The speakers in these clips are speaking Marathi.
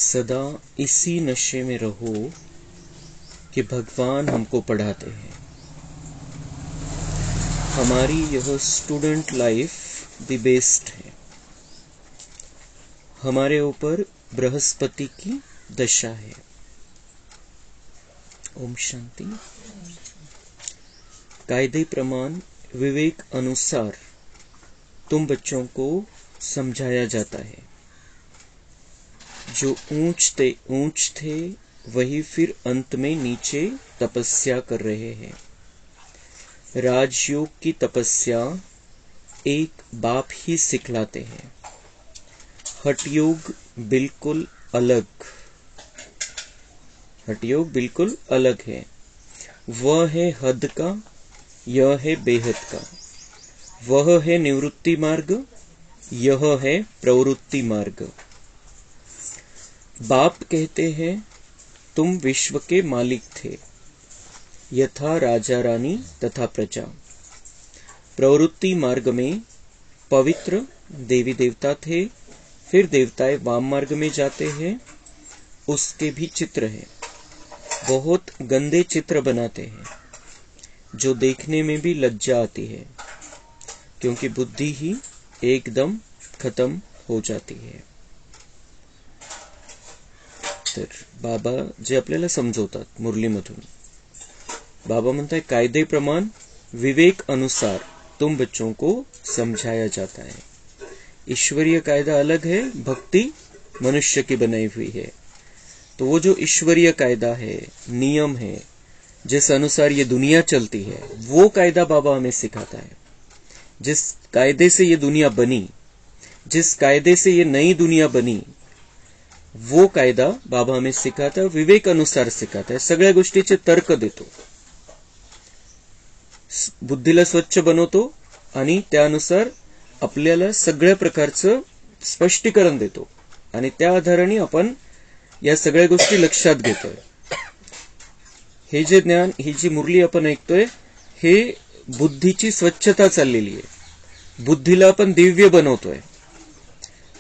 सदा इसी नशे में रहो कि भगवान हमको पढ़ाते हैं। हमारी यह स्टूडेंट लाइफ द बेस्ट है। हमारे ऊपर बृहस्पति की दशा है। ओम शांति। कायदे प्रमाण विवेक अनुसार तुम बच्चों को समझाया जाता है। जो ऊंच थे वही फिर अंत में नीचे तपस्या कर रहे हैं। राजयोग की तपस्या एक बाप ही सिखलाते हैं। हठयोग बिल्कुल अलग है। वह है हद का, यह है बेहद का। वह है निवृत्ति मार्ग, यह है प्रवृत्ति मार्ग। बाप कहते हैं तुम विश्व के मालिक थे, यथा राजा रानी तथा प्रजा। प्रवृत्ति मार्ग में पवित्र देवी देवता थे, फिर देवताएं वाम मार्ग में जाते हैं, उसके भी चित्र हैं। बहुत गंदे चित्र बनाते हैं जो देखने में भी लज्जा आती है, क्योंकि बुद्धि ही एकदम खत्म हो जाती है। तर बाबा जे आपल्याला समजवतात मुरलीमधून, बाबा म्हणतात कायदे प्रमाण विवेक अनुसार तुम बच्चों को समझाया जाता है। ईश्वरीय कायदा अलग है, भक्ति मनुष्य की बनाई हुई है। तो वो जो ईश्वरीय कायदा है, नियम है, जिस अनुसार ये दुनिया चलती है, वो कायदा बाबा हमें सिखाता है। जिस कायदे से ये दुनिया बनी, जिस कायदे से ये नई दुनिया बनी, वो कायदा बाबा हमें सिखाता है, विवेक अनुसार सिखाता है। सगळ्या गोष्टीचे तर्क देतो, बुद्धीला स्वच्छ बनवतो आणि त्यानुसार आपल्याला सगळ्या प्रकारचं स्पष्टीकरण देतो आणि त्या आधाराने आपण या सगळ्या गोष्टी लक्षात घेतोय। हे जे ज्ञान, ही जी मुरली आपण ऐकतोय, हे बुद्धीची स्वच्छता चाललेली आहे। बुद्धीला आपण दिव्य बनवतोय।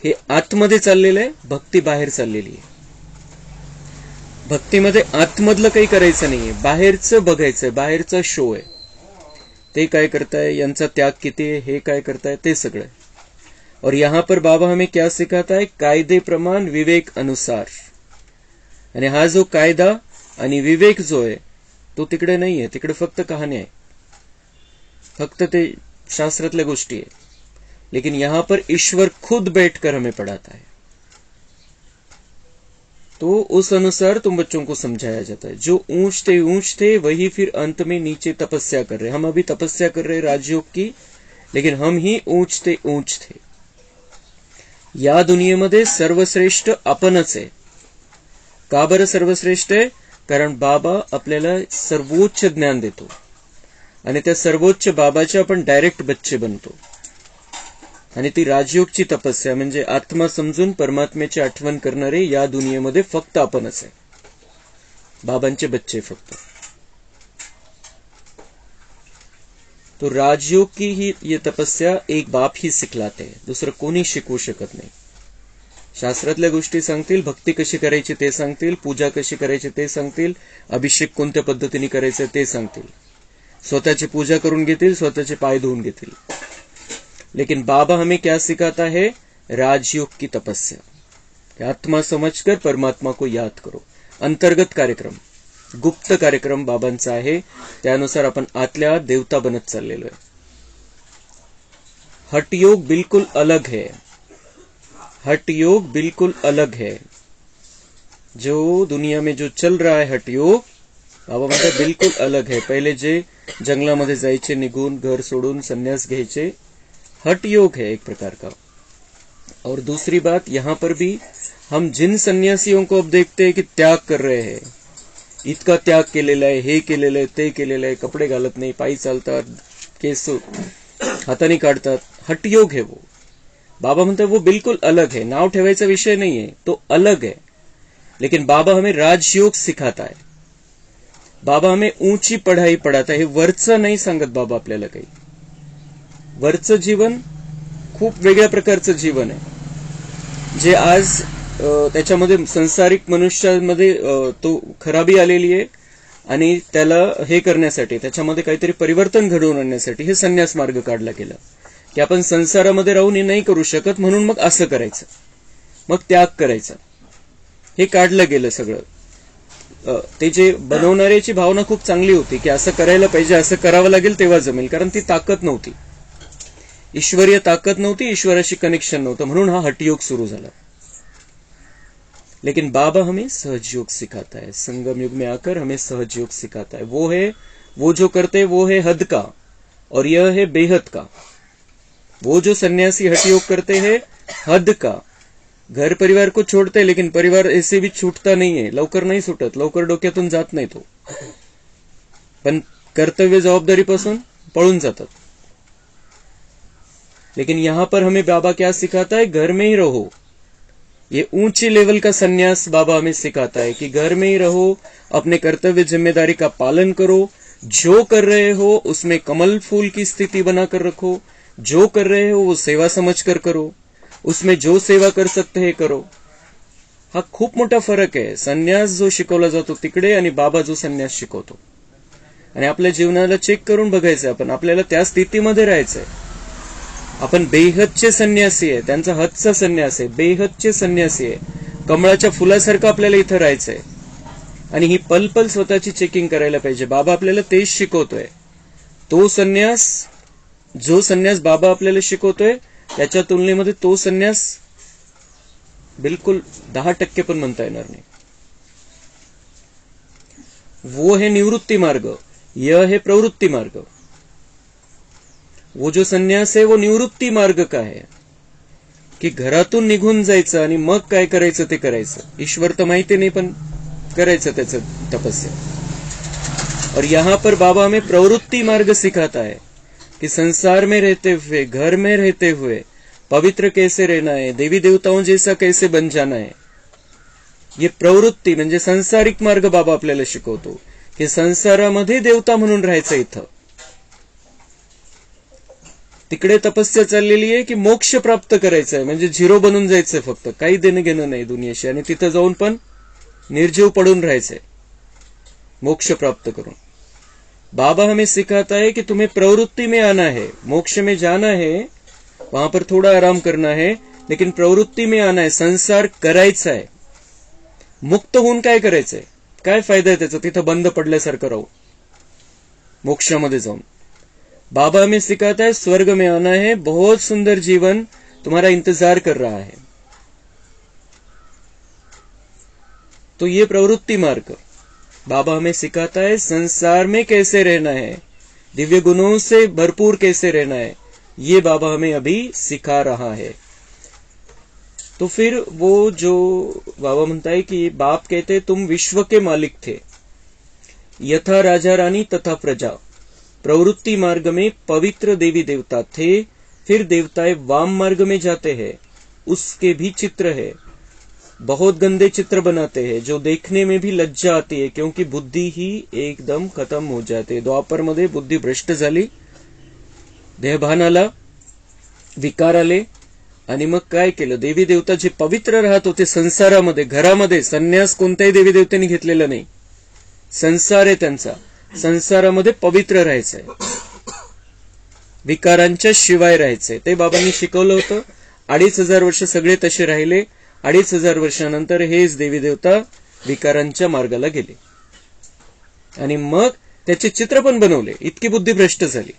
हे आतमध्ये चाललेलं आहे, भक्ती बाहेर चाललेली आहे। भक्तीमध्ये आतमधलं काही करायचं नाहीये, बाहेरचं बघायचंय, बाहेरचा शो आहे। ते काय करताय, यांचा त्याग किती है, हे काय करताय, ते सगळं। और यहां पर बाबा हमें क्या सिखाता है, कायदे प्रमाण विवेक अनुसार। आणि हा जो कायदा आणि विवेक जो आहे तो तिकडे नाहीये, तिकडे फक्त कहाणी आहे, फक्त ते शास्त्रातल्या गोष्टी आहे। लेकिन यहां पर ईश्वर खुद बैठकर हमें पढ़ाता है। तो उस अनुसार तुम बच्चों को समझाया जाता है। जो ऊंच थे वही फिर अंत में नीचे तपस्या कर रहे। हम अभी तपस्या कर रहे राजयोग की, लेकिन हम ही ऊंच थे। या दुनियेमध्ये सर्वश्रेष्ठ आपणच आहे। का बरं सर्वश्रेष्ठ आहे? कारण बाबा आपल्याला सर्वोच्च ज्ञान देतो आणि त्या सर्वोच्च बाबाचे आपण डायरेक्ट बच्चे बनतो। आणि ती राजयोगची तपस्या म्हणजे आत्मा समजून परमात्म्याची आठवण करणारे या दुनियेमध्ये फक्त आपणच आहे, बाबांचे बच्चे फक्त। तो राजयोग की ही ये तपस्या एक बाप ही सिखलाते हैं, दुसरं कोणी शिकवू शकत नाही। शास्त्रातल्या गोष्टी सांगतील, भक्ती कशी करायची ते सांगतील, पूजा कशी करायची ते सांगतील, अभिषेक कोणत्या पद्धतीने करायचं ते सांगतील, स्वतःची पूजा करून घेतील, स्वतःचे पाय धुवून घेतील। लेकिन बाबा हमें क्या सिखाता है, राजयोग की तपस्या। आत्मा समझकर परमात्मा को याद करो। अंतर्गत कार्यक्रम, गुप्त कार्यक्रम बाबांचा आहे, त्यानुसार आपण आतल्या आत देवता बनत चाललेलो आहे। हठयोग बिल्कुल अलग है। हठयोग बिल्कुल अलग है। जो दुनिया में जो चल रहा है हठयोग, बाबा म्हणतात बिल्कुल अलग है। पहिले जे जंगलामध्ये जायचे, निघून घर सोडून संन्यास घ्यायचे, हठयोग है एक प्रकार का। और दूसरी बात, यहां पर भी हम जिन सन्यासियों को अब देखते हैं कि त्याग कर रहे हैं, इतका त्याग केलेला आहे, हे केलेलं आहे, ते केलेलं आहे, कपडे घालत नाही, पायी चालतात, केस हाताने काढतात, हठयोग है वो। बाबा म्हणतात वो बिल्कुल अलग है। नाव ठेवायचा विषय नहीं है, तो अलग है। लेकिन बाबा हमें राजयोग सिखाता है, बाबा हमें ऊंची पढ़ाई पढ़ाता है। हे वरचं नाही सांगत बाबा आपल्याला काही। वरचं जीवन खूप वेगळ्या प्रकारचं जीवन आहे, जे आज त्याच्यामध्ये संसारिक मनुष्यामध्ये तो खराबी आलेली आहे आणि त्याला हे करण्यासाठी, त्याच्यामध्ये काहीतरी परिवर्तन घडवून आणण्यासाठी हे संन्यास मार्ग काढला गेला की आपण संसारामध्ये राहून हे नाही करू शकत, म्हणून मग असं करायचं, मग त्याग करायचा, हे काढलं गेलं सगळं. ते जे बनवणाऱ्याची भावना खूप चांगली होती की असं करायला पाहिजे, असं करावं लागेल तेव्हा जमेल, कारण ती ताकद नव्हती, ईश्वरीय ताकद नव्हती, ईश्वराशी कनेक्शन नव्हतं, म्हणून हा हठयोग सुरू झाला. लेकिन बाबा हमें सहज योग सिखाता है, संगम युग में आकर हमें सहज योग सिखाता है. वो जो करते वो है हद का और यह है बेहद का. वो जो सन्यासी हठ योग करते हैं हद का, घर परिवार को छोड़ते, लेकिन परिवार ऐसे भी छूटता नहीं है, लवकर नहीं सुटत, लवकर डोक्यातून जात नाही तो, पण कर्तव्य जबाबदारीपासून पळून जातात. लेकिन यहां पर हमें बाबा क्या सिखाता है, घर में ही रहो. ये ऊंची लेवल का सन्यास बाबा हमें सिखाता है कि घर में ही रहो, अपने कर्तव्य जिम्मेदारी का पालन करो, जो कर रहे हो उसमें कमल फूल की स्थिति बनाकर रखो, जो कर रहे हो वो सेवा समझकर करो, उसमें जो सेवा कर सकते हैं करो. हा खूप मोठा फरक आहे संन्यास जो शिकवला जातो तिकडे आणि बाबा जो संन्यास शिकवतो. आणि आपल्या जीवनाला चेक करून बघायचं, आपण आपल्याला त्या स्थितीमध्ये राहायचंय. आपण बेहदचे संन्यासी आहे, त्यांचा हदचा संन्यास आहे, बेहदचे संन्यासी आहे, कमळाच्या फुलासारखं आपल्याला इथं राहायचंय. आणि ही पल स्वतःची चेकिंग करायला पाहिजे. बाबा आपल्याला तेच शिकवतोय. तो संन्यास, जो संन्यास बाबा आपल्याला शिकवतोय त्याच्या तुलनेमध्ये तो संन्यास बिलकुल 10% पण म्हणता येणार नाही. वो है निवृत्ती मार्ग, यह है प्रवृत्ती मार्ग. वो जो संन्यास है वो निवृत्ती मार्ग का है की घरातून निघून जायचं आणि मग काय करायचं ते करायचं. ईश्वर तर माहिती नाही पण करायचं त्याचं तपस्या. और यहां पर बाबा हमें प्रवृत्ति मार्ग सिखाता है कि संसार में रहते हुए, घर में रहते हुए पवित्र कैसे रहना है, देवी देवताओं जैसा कैसे बन जाना है. ये प्रवृत्ती म्हणजे संसारिक मार्ग बाबा आपल्याला शिकवतो की संसारामध्ये देवता म्हणून राहायचं. इथं तिकडे तपस्या चाललेली आहे की मोक्ष प्राप्त करायचं आहे, म्हणजे झिरो बनून जायचंय, फक्त काही देणं घेणं नाही दुनियेशी, आणि तिथं जाऊन पण निर्जीव पडून राहायचंय मोक्ष प्राप्त करून. बाबा हमें सिखाता है कि तुम्हें प्रवृत्ति में आना है, मोक्ष में जाना है, वहां पर थोड़ा आराम करना है, लेकिन प्रवृत्ति में आना है, संसार करायचा आहे. मुक्त होऊन काय करायचंय, काय फायदा आहे त्याचा, तिथं बंद पडल्यासारखं राहू मोक्षामध्ये जाऊन. बाबा हमें सिखाता है स्वर्ग में आना है, बहुत सुंदर जीवन तुम्हारा इंतजार कर रहा है. तो ये प्रवृत्ति मार्ग बाबा हमें सिखाता है. संसार में कैसे रहना है, दिव्य गुणों से भरपूर कैसे रहना है, ये बाबा हमें अभी सिखा रहा है. तो फिर वो जो बाबा म्हणता है कि बाप कहते तुम विश्व के मालिक थे, यथा राजा रानी तथा प्रजा. प्रवृत्ति मार्ग में पवित्र देवी देवता थे, फिर देवताएं वाम मार्ग में जाते हैं, उसके भी चित्र है, बहुत गंदे चित्र बनाते हैं जो देखने में भी लज्जा आती है क्योंकि बुद्धि ही एकदम खत्म हो जाते. द्वापर मध्ये बुद्धी भ्रष्ट झाली, देहभान आला, विकार आले, आणि मग काय केलं, देवी देवता जे पवित्र राहत होते संसारामध्ये, घरामध्ये संन्यास कोणत्याही देवी देवतेने घेतलेला नाही, संसार आहे त्यांचा, संसारामध्ये पवित्र राहायचंय, विकारांच्या शिवाय राहायचंय. ते बाबांनी शिकवलं होतं. 2500 वर्ष सगळे तसे राहिले. 2500 वर्षानंतर हेच देवी देवता विकारांच्या मार्गाला गेले आणि मग त्याचे चित्र पण बनवले. इतकी बुद्धी भ्रष्ट झाली,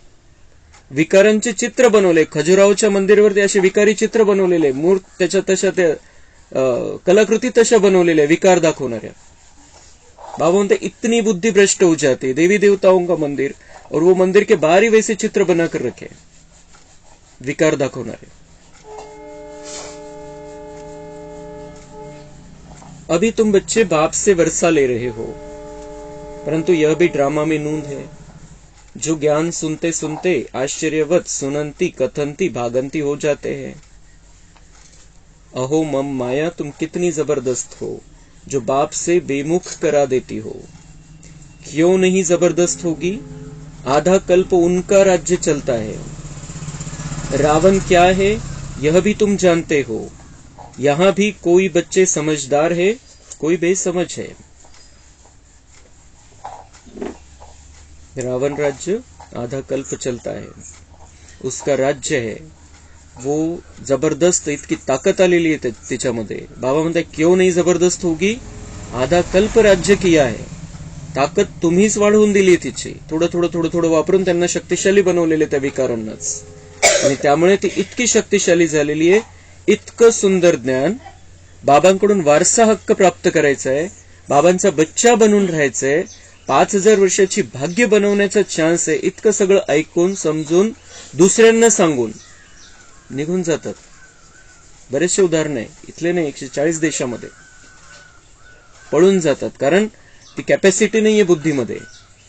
विकारांचे चित्र बनवले. खजुराहोच्या मंदिरावरती असे विकारी चित्र बनवलेले, मूर्त त्याच्या तशा त्या कलाकृती तशा बनवलेल्या विकार दाखवणाऱ्या. बाबा बोलते इतनी बुद्धि भ्रष्ट हो जाती है, देवी देवताओं का मंदिर और वो मंदिर के बाहर ही वैसे चित्र बनाकर रखे, विकार दाखवणारे. अभी तुम बच्चे बाप से वर्षा ले रहे हो, परंतु यह भी ड्रामा में नूंद है. जो ज्ञान सुनते सुनते आश्चर्यवत सुनंती कथनती भागंती हो जाते हैं. अहो मम माया तुम कितनी जबरदस्त हो, जो बाप से बेमुख करा देती हो. क्यों नहीं जबरदस्त होगी, आधा कल्प उनका राज्य चलता है. रावण क्या है यह भी तुम जानते हो. यहां भी कोई बच्चे समझदार है, कोई बेसमझ है। रावण राज्य आधा कल्प चलता है, उसका राज्य है, वो जबरदस्त, इतकी ताकद आलेली आहे त्याच्यामध्ये। बाबा म्हणतात क्यों नाही जबरदस्त होगी, आधा कल्प राज्य किया है, ताकद तुम्हीच वाढवून दिली तिची, थोडं थोडं थोडं थोडं वापरून त्यांना शक्तिशाली बनवलेले त्या विकारांनाच, आणि त्यामुळे ती इतकी शक्तिशाली झालेली आहे। इतकं सुंदर ज्ञान, बाबांकडून वारसा हक्क प्राप्त करायचा आहे, बाबांचा बच्चा बनून राहायचंय, 5000 वर्षाची भाग्य बनवण्याचा चान्स आहे, इतकं सगळं ऐकून समजून दुसऱ्यांना सांगून निघून जातात। बरेचसे उदाहरण आहे, इथले नाही, 140 देशामध्ये पळून जातात, कारण ती कॅपॅसिटी नाहीये बुद्धीमध्ये,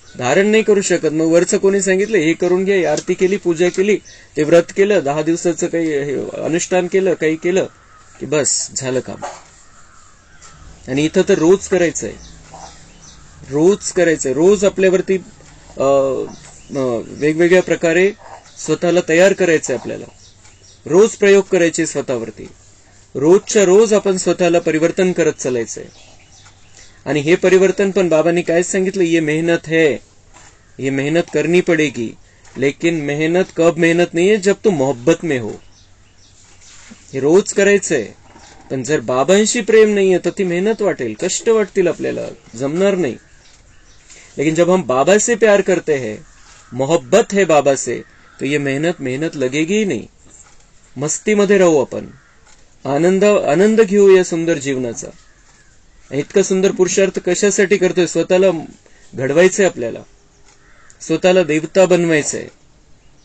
धारण नाही करू शकत। मग वरचं कोणी सांगितलं हे करून घ्या, आरती केली, पूजा केली, ते व्रत केलं, 10 दिवसाचं काही अनुष्ठान केलं, काही केलं की बस झालं काम। आणि इथं तर रोज करायचंय, रोज करायचंय, रोज आपल्यावरती वेगवेगळ्या प्रकारे स्वतःला तयार करायचंय, आपल्याला रोज प्रयोग करायचे स्वतःवरती, रोजच्या रोज आपण स्वतःला परिवर्तन करत चालायचंय। आणि हे परिवर्तन पण बाबांनी काय सांगितलं, ये मेहनत है, ये मेहनत करनी पड़ेगी, लेकिन मेहनत कब मेहनत नहीं है, जब तो मोहब्बत में हो। हे रोज करायचंय, पण जर बाबांशी प्रेम नाहीये तर ती मेहनत वाटेल, कष्ट वाटतील, आपल्याला जमणार नाही। लेकिन जब हम बाबा से प्यार करते हैं, मोहब्बत है बाबा से, तो ये मेहनत लगेगी ही नाही। मस्तीमध्ये राहू आपण, आनंद घेऊ या सुंदर जीवनाचा। इतका सुंदर पुरुषार्थ कशासाठी करतोय, स्वतःला घडवायचंय, आपल्याला स्वतःला देवता बनवायचंय,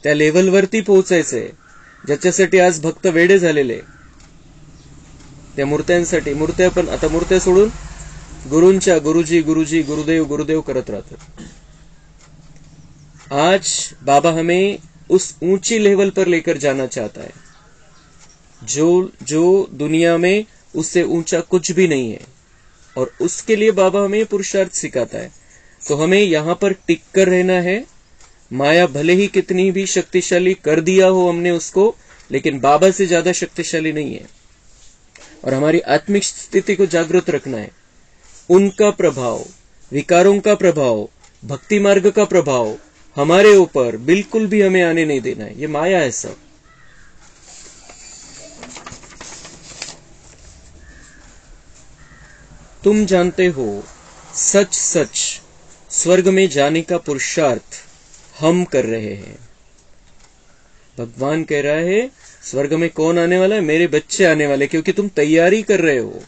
त्या लेव्हलवरती पोहोचायचंय, ज्याच्यासाठी आज भक्त वेडे झालेले, त्या मूर्त्यांसाठी। मूर्त्या पण आता मूर्त्या सोडून गुरूंच्या गुरुजी गुरुजी गुरुदेव गुरुदेव करत राहतात। आज बाबा हमें उस ऊंची लेवल पर लेकर जाना चाहता है, जो दुनिया में उससे ऊंचा कुछ भी नहीं है, और उसके लिए बाबा हमें पुरुषार्थ सिखाता है। तो हमें यहां पर टिक कर रहना है, माया भले ही कितनी भी शक्तिशाली कर दिया हो हमने उसको, लेकिन बाबा से ज्यादा शक्तिशाली नहीं है, और हमारी आत्मिक स्थिति को जागृत रखना है। उनका प्रभाव, विकारों का प्रभाव, भक्ति मार्ग का प्रभाव हमारे ऊपर बिल्कुल भी हमें आने नहीं देना है, ये माया है सब। तुम जानते हो सच सच स्वर्ग में जाने का पुरुषार्थ हम कर रहे हैं। भगवान कह रहा है स्वर्ग में कौन आने वाला है, मेरे बच्चे आने वाले, क्योंकि तुम तैयारी कर रहे हो।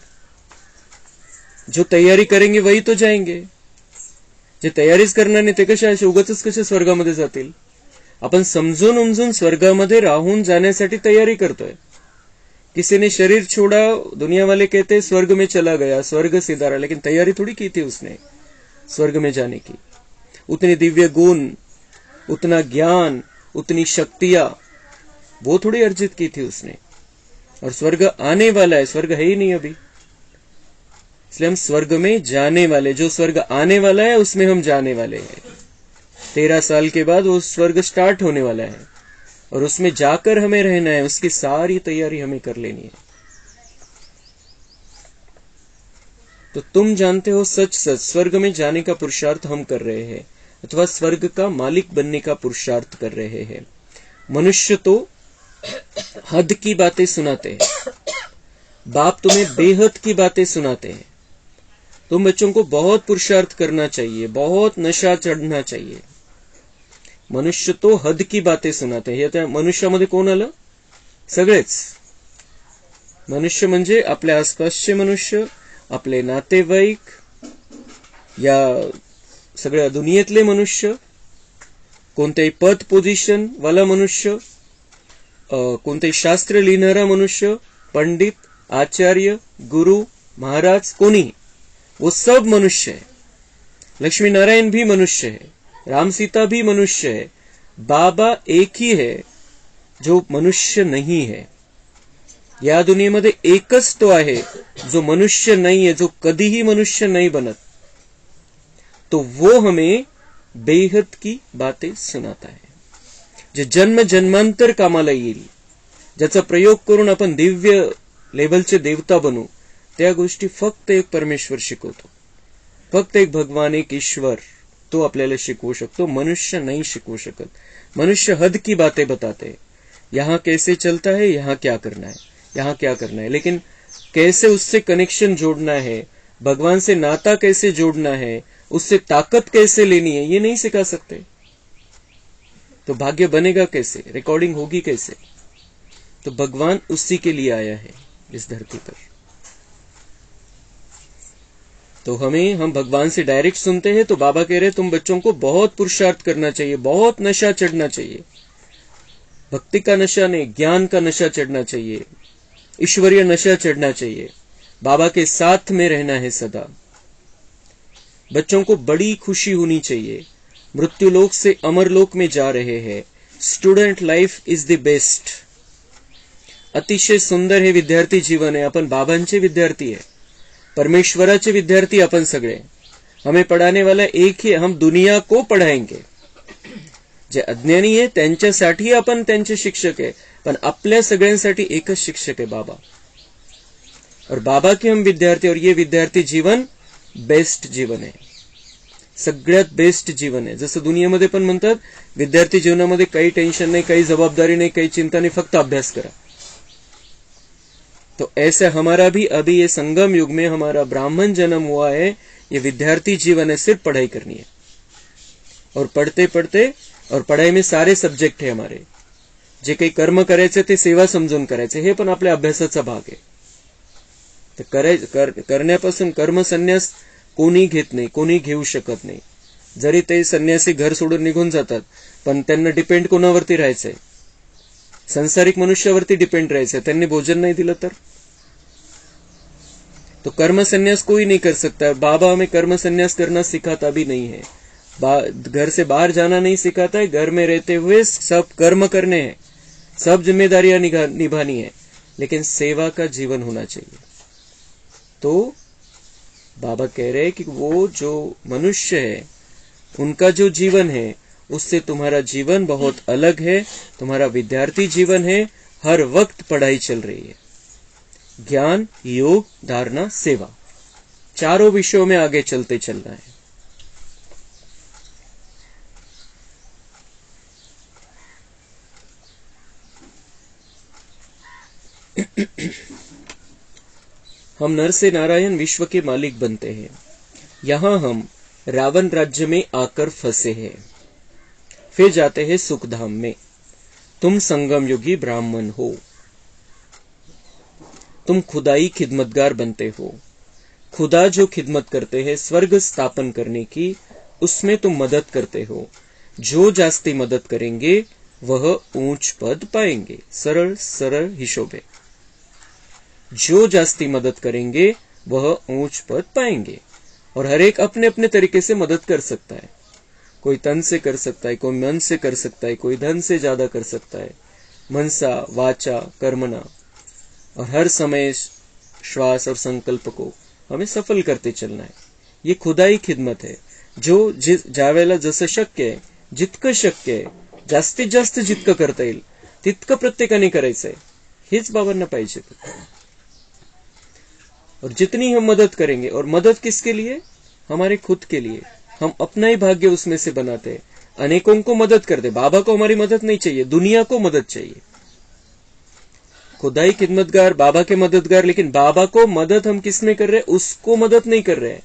जो तैयारी करेंगे वही तो जाएंगे, जे तयारीच करणार नाही ते कशा उगाचच कसे स्वर्गामध्ये जातील। आपण समजून उमजून स्वर्गामध्ये राहून जाण्यासाठी तयारी करतोय। किसी ने शरीर छोड़ा, दुनिया वाले कहते स्वर्ग में चला गया, स्वर्ग सिधारा, लेकिन तैयारी थोड़ी की थी उसने स्वर्ग में जाने की। उतने दिव्य गुण, उतना ज्ञान, उतनी शक्तियां वो थोड़ी अर्जित की थी उसने। और स्वर्ग आने वाला है, स्वर्ग है ही नहीं अभी, इसलिए हम स्वर्ग में जाने वाले, जो स्वर्ग आने वाला है उसमें हम जाने वाले हैं। 13 साल के बाद वो स्वर्ग स्टार्ट होने वाला है, और उसमें जाकर हमें रहना है, उसकी सारी तैयारी हमें कर लेनी है। तो तुम जानते हो सच सच स्वर्ग में जाने का पुरुषार्थ हम कर रहे हैं, अथवा स्वर्ग का मालिक बनने का पुरुषार्थ कर रहे हैं। मनुष्य तो हद की बातें सुनाते हैं, बाप तुम्हें बेहद की बातें सुनाते हैं। तुम बच्चों को बहुत पुरुषार्थ करना चाहिए, बहुत नशा चढ़ना चाहिए। मनुष्य तो हद की बातें सुनाते हैं। आता मनुष्यामध्ये कोण आलं, सगळेच मनुष्य म्हणजे आपल्या आसपासचे मनुष्य, आपले नातेवाईक, या सगळ्या दुनियेतले मनुष्य, कोणतेही पद पोझिशन वाला मनुष्य, कोणतेही शास्त्र लिहिणारा मनुष्य, पंडित, आचार्य, गुरु, महाराज, कोणी, वो सब मनुष्य है। लक्ष्मी नारायण भी मनुष्य है, राम सीता भी मनुष्य है। बाबा एक ही है जो मनुष्य नहीं है। या दुनियेमध्ये एकच तो आहे जो मनुष्य नहीं है, जो कधीही मनुष्य नहीं बनत। तो वो हमें बेहद की बातें सुनाता है, जे जन्म जन्मांतर कामाला येईल, ज्याचा प्रयोग करून आपण दिव्य लेबलचे देवता बनू, त्या गोष्टी फक्त एक परमेश्वर शिकवतो. फक्त एक भगवान, एक ईश्वर तो आपल्याला शिकवू शकतो. मनुष्य नहीं शिकवू शकत. मनुष्य हद की बातें बताते हैं. यहाँ कैसे चलता है, यहाँ क्या करना है, यहाँ क्या करना है, लेकिन कैसे उससे कनेक्शन जोड़ना है, भगवान से नाता कैसे जोड़ना है, उससे ताकत कैसे लेनी है, ये नहीं सिखा सकते. तो भाग्य बनेगा कैसे, रिकॉर्डिंग होगी कैसे? तो भगवान उसी के लिए आया है इस धरती पर. तो हम भगवान से डायरेक्ट सुनते हैं तो बाबा कह रहे तुम बच्चों को बहुत पुरुषार्थ करना चाहिए, बहुत नशा चढ़ना चाहिए. भक्ति का नशा नहीं, ज्ञान का नशा चढ़ना चाहिए, ईश्वरीय नशा चढ़ना चाहिए. बाबा के साथ में रहना है सदा. बच्चों को बड़ी खुशी होनी चाहिए. मृत्युलोक से अमरलोक में जा रहे हैं. Student life is the best. अतिशय सुंदर हे विद्यार्थी जीवन आहे. आपण बाबांचे विद्यार्थी आहे, परमेश्वराचे विद्यार्थी आपण सगळे. हमें पढ़ाने वाला एक ही, हम दुनिया को पढ़ाएंगे. जे अज्ञानी आहे त्यांच्यासाठी आपण त्यांचे शिक्षक आहे, पण आपल्या सगळ्यांसाठी एकच शिक्षक आहे बाबा. और बाबा के हम विद्यार्थी, और ये विद्यार्थी जीवन बेस्ट जीवन आहे, सगळ्यात बेस्ट जीवन आहे. जसं दुनियेमध्ये पण म्हणतात विद्यार्थी जीवनामध्ये काही टेन्शन नहीं, काही जबाबदारी नहीं, काही चिंता नहीं, फक्त अभ्यास करा. तो ऐसा हमारा भी अभी ये संगम युग में हमारा ब्राह्मण जन्म हुआ है. ये विद्यार्थी जीवन है, सिर्फ पढ़ाई करनी है. और पढ़ते पढ़ते, और पढ़ाई में सारे सब्जेक्ट है हमारे. जे काही कर्म करायचे ते सेवा समजून करायचे, हे पण आपल्या अभ्यासाचा भाग आहे. तर करण्यापासून कर्म संन्यास कोणी घेत नाही, कोणी घेऊ शकत नाही. जरी ते संन्यासी घर सोडून निघून जातात, पण त्यांना डिपेंड कोणावरती राहायचंय? संसारिक मनुष्यावरती डिपेंड राहायचंय. त्यांनी भोजन नहीं दिलं तर? तो कर्म संन्यास कोई नहीं कर सकता. बाबा हमें कर्म संन्यास करना सिखाता भी नहीं है. घर से बाहर जाना नहीं सिखाता है. घर में रहते हुए सब कर्म करने हैं, सब जिम्मेदारियां निभानी है, लेकिन सेवा का जीवन होना चाहिए. तो बाबा कह रहे हैं कि वो जो मनुष्य है उनका जो जीवन है उससे तुम्हारा जीवन बहुत अलग है. तुम्हारा विद्यार्थी जीवन है, हर वक्त पढ़ाई चल रही है. ज्ञान, योग, धारणा, सेवा, चारों विषयों में आगे चलते चलना है. हम नर से नारायण विश्व के मालिक बनते हैं. यहां हम रावण राज्य में आकर फंसे हैं, फिर जाते हैं सुखधाम में. तुम संगम युगी ब्राह्मण हो. तुम खुदाई खिदमतगार बनते हो. खुदा जो खिदमत करते हैं स्वर्ग स्थापन करने की, उसमें तुम मदद करते हो. जो जास्ती मदद करेंगे वह ऊंच पद पाएंगे. सरल सरल हिशोब है. जो जास्ती मदद करेंगे वह ऊंच पद पाएंगे. और हर एक अपने अपने तरीके से मदद कर सकता है. कोई तन से कर सकता है, कोई मन से कर सकता है, कोई धन से ज्यादा कर सकता है. मनसा वाचा कर्मणा. और हर समय श्वास और संकल्प को हमें सफल करते चलना है. ये खुदाई खिदमत है. जो ज्यावेळेला जसं शक्य आहे, जितकं शक्य आहे, जास्तीत जास्त जितकं करता येईल तितकं प्रत्येकाने करायचंय. हेच बाबांना पाहिजे. और जितनी हम मदद करेंगे, और मदद किसके लिए? हमारे खुद के लिए. हम अपना ही भाग्य उसमें से बनाते हैं. अनेकों को मदद करते. बाबा को हमारी मदद नहीं चाहिए, दुनिया को मदद चाहिए. खुदाई खिदमतगार बाबा के मददगार, लेकिन बाबा को मदद हम किस में कर रहे हैं? उसको मदद नहीं कर रहे हैं.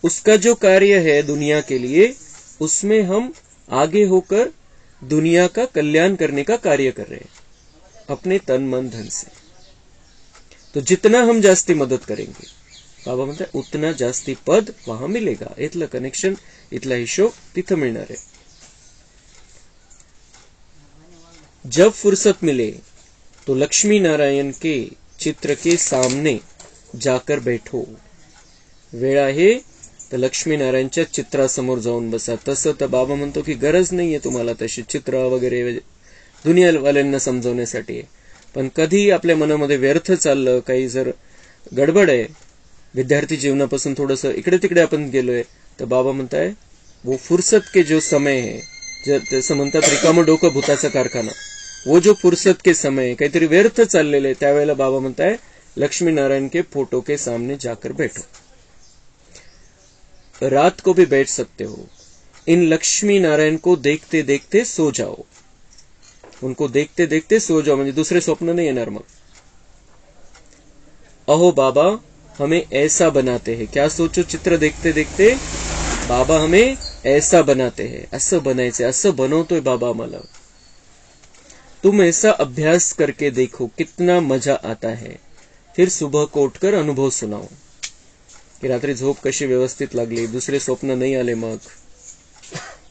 उसका जो कार्य है दुनिया के लिए, उसमें हम आगे होकर दुनिया का कल्याण करने का कार्य कर रहे हैं अपने तन मन धन से. तो जितना हम जास्ती मदद करेंगे, बाबा म्हणतात उतना जास्ती पद वहां मिलेगा. इथलं कनेक्शन, इथला हिशोब तिथं मिळणार आहे. जब फुर्सत मिले तो लक्ष्मी नारायण के चित्र के सामने जाकर बैठो. वेळ आहे तर लक्ष्मी नारायणच्या चित्रासमोर जाऊन बसा. तसं तर बाबा म्हणतो की गरज नाहीये तुम्हाला तशी चित्र वगैरे दुनियावाल्यांना समजवण्यासाठी. पण कधी आपल्या मनामध्ये व्यर्थ चाललं, काही जर गडबड आहे, विद्यार्थी जीवनापासून थोडंसं इकडे तिकडे आपण गेलोय, तर बाबा म्हणताय वो फुर्सत के जो समय है, जसं म्हणतात रिकामं डोकं भूताचा कारखाना, वो जो फुर्सत के समय काहीतरी व्यर्थ चाललेले, त्यावेळेला बाबा म्हणताय लक्ष्मी नारायण के फोटो के सामने जाकर बैठो, रात को भी बैठ सकते हो। इन लक्ष्मी नारायण को देखते देखते सो जाओ, उनको देखते देखते सो जाओ, म्हणजे दुसरे स्वप्न नहीं येणार मग। अहो बाबा हमें ऐसा बनाते हैं, क्या सोचो, चित्र देखते देखते बाबा हमें ऐसा बनाते हैं, असं बनायचंय, असं बनवतोय बाबा मला। तुम ऐसा अभ्यास करके देखो कितना मजा आता है, फिर सुबह को उठकर अनुभव सुनाओ की रात्री झोप कशी व्यवस्थित लागली, दुसरे स्वप्न नहीं आले। मग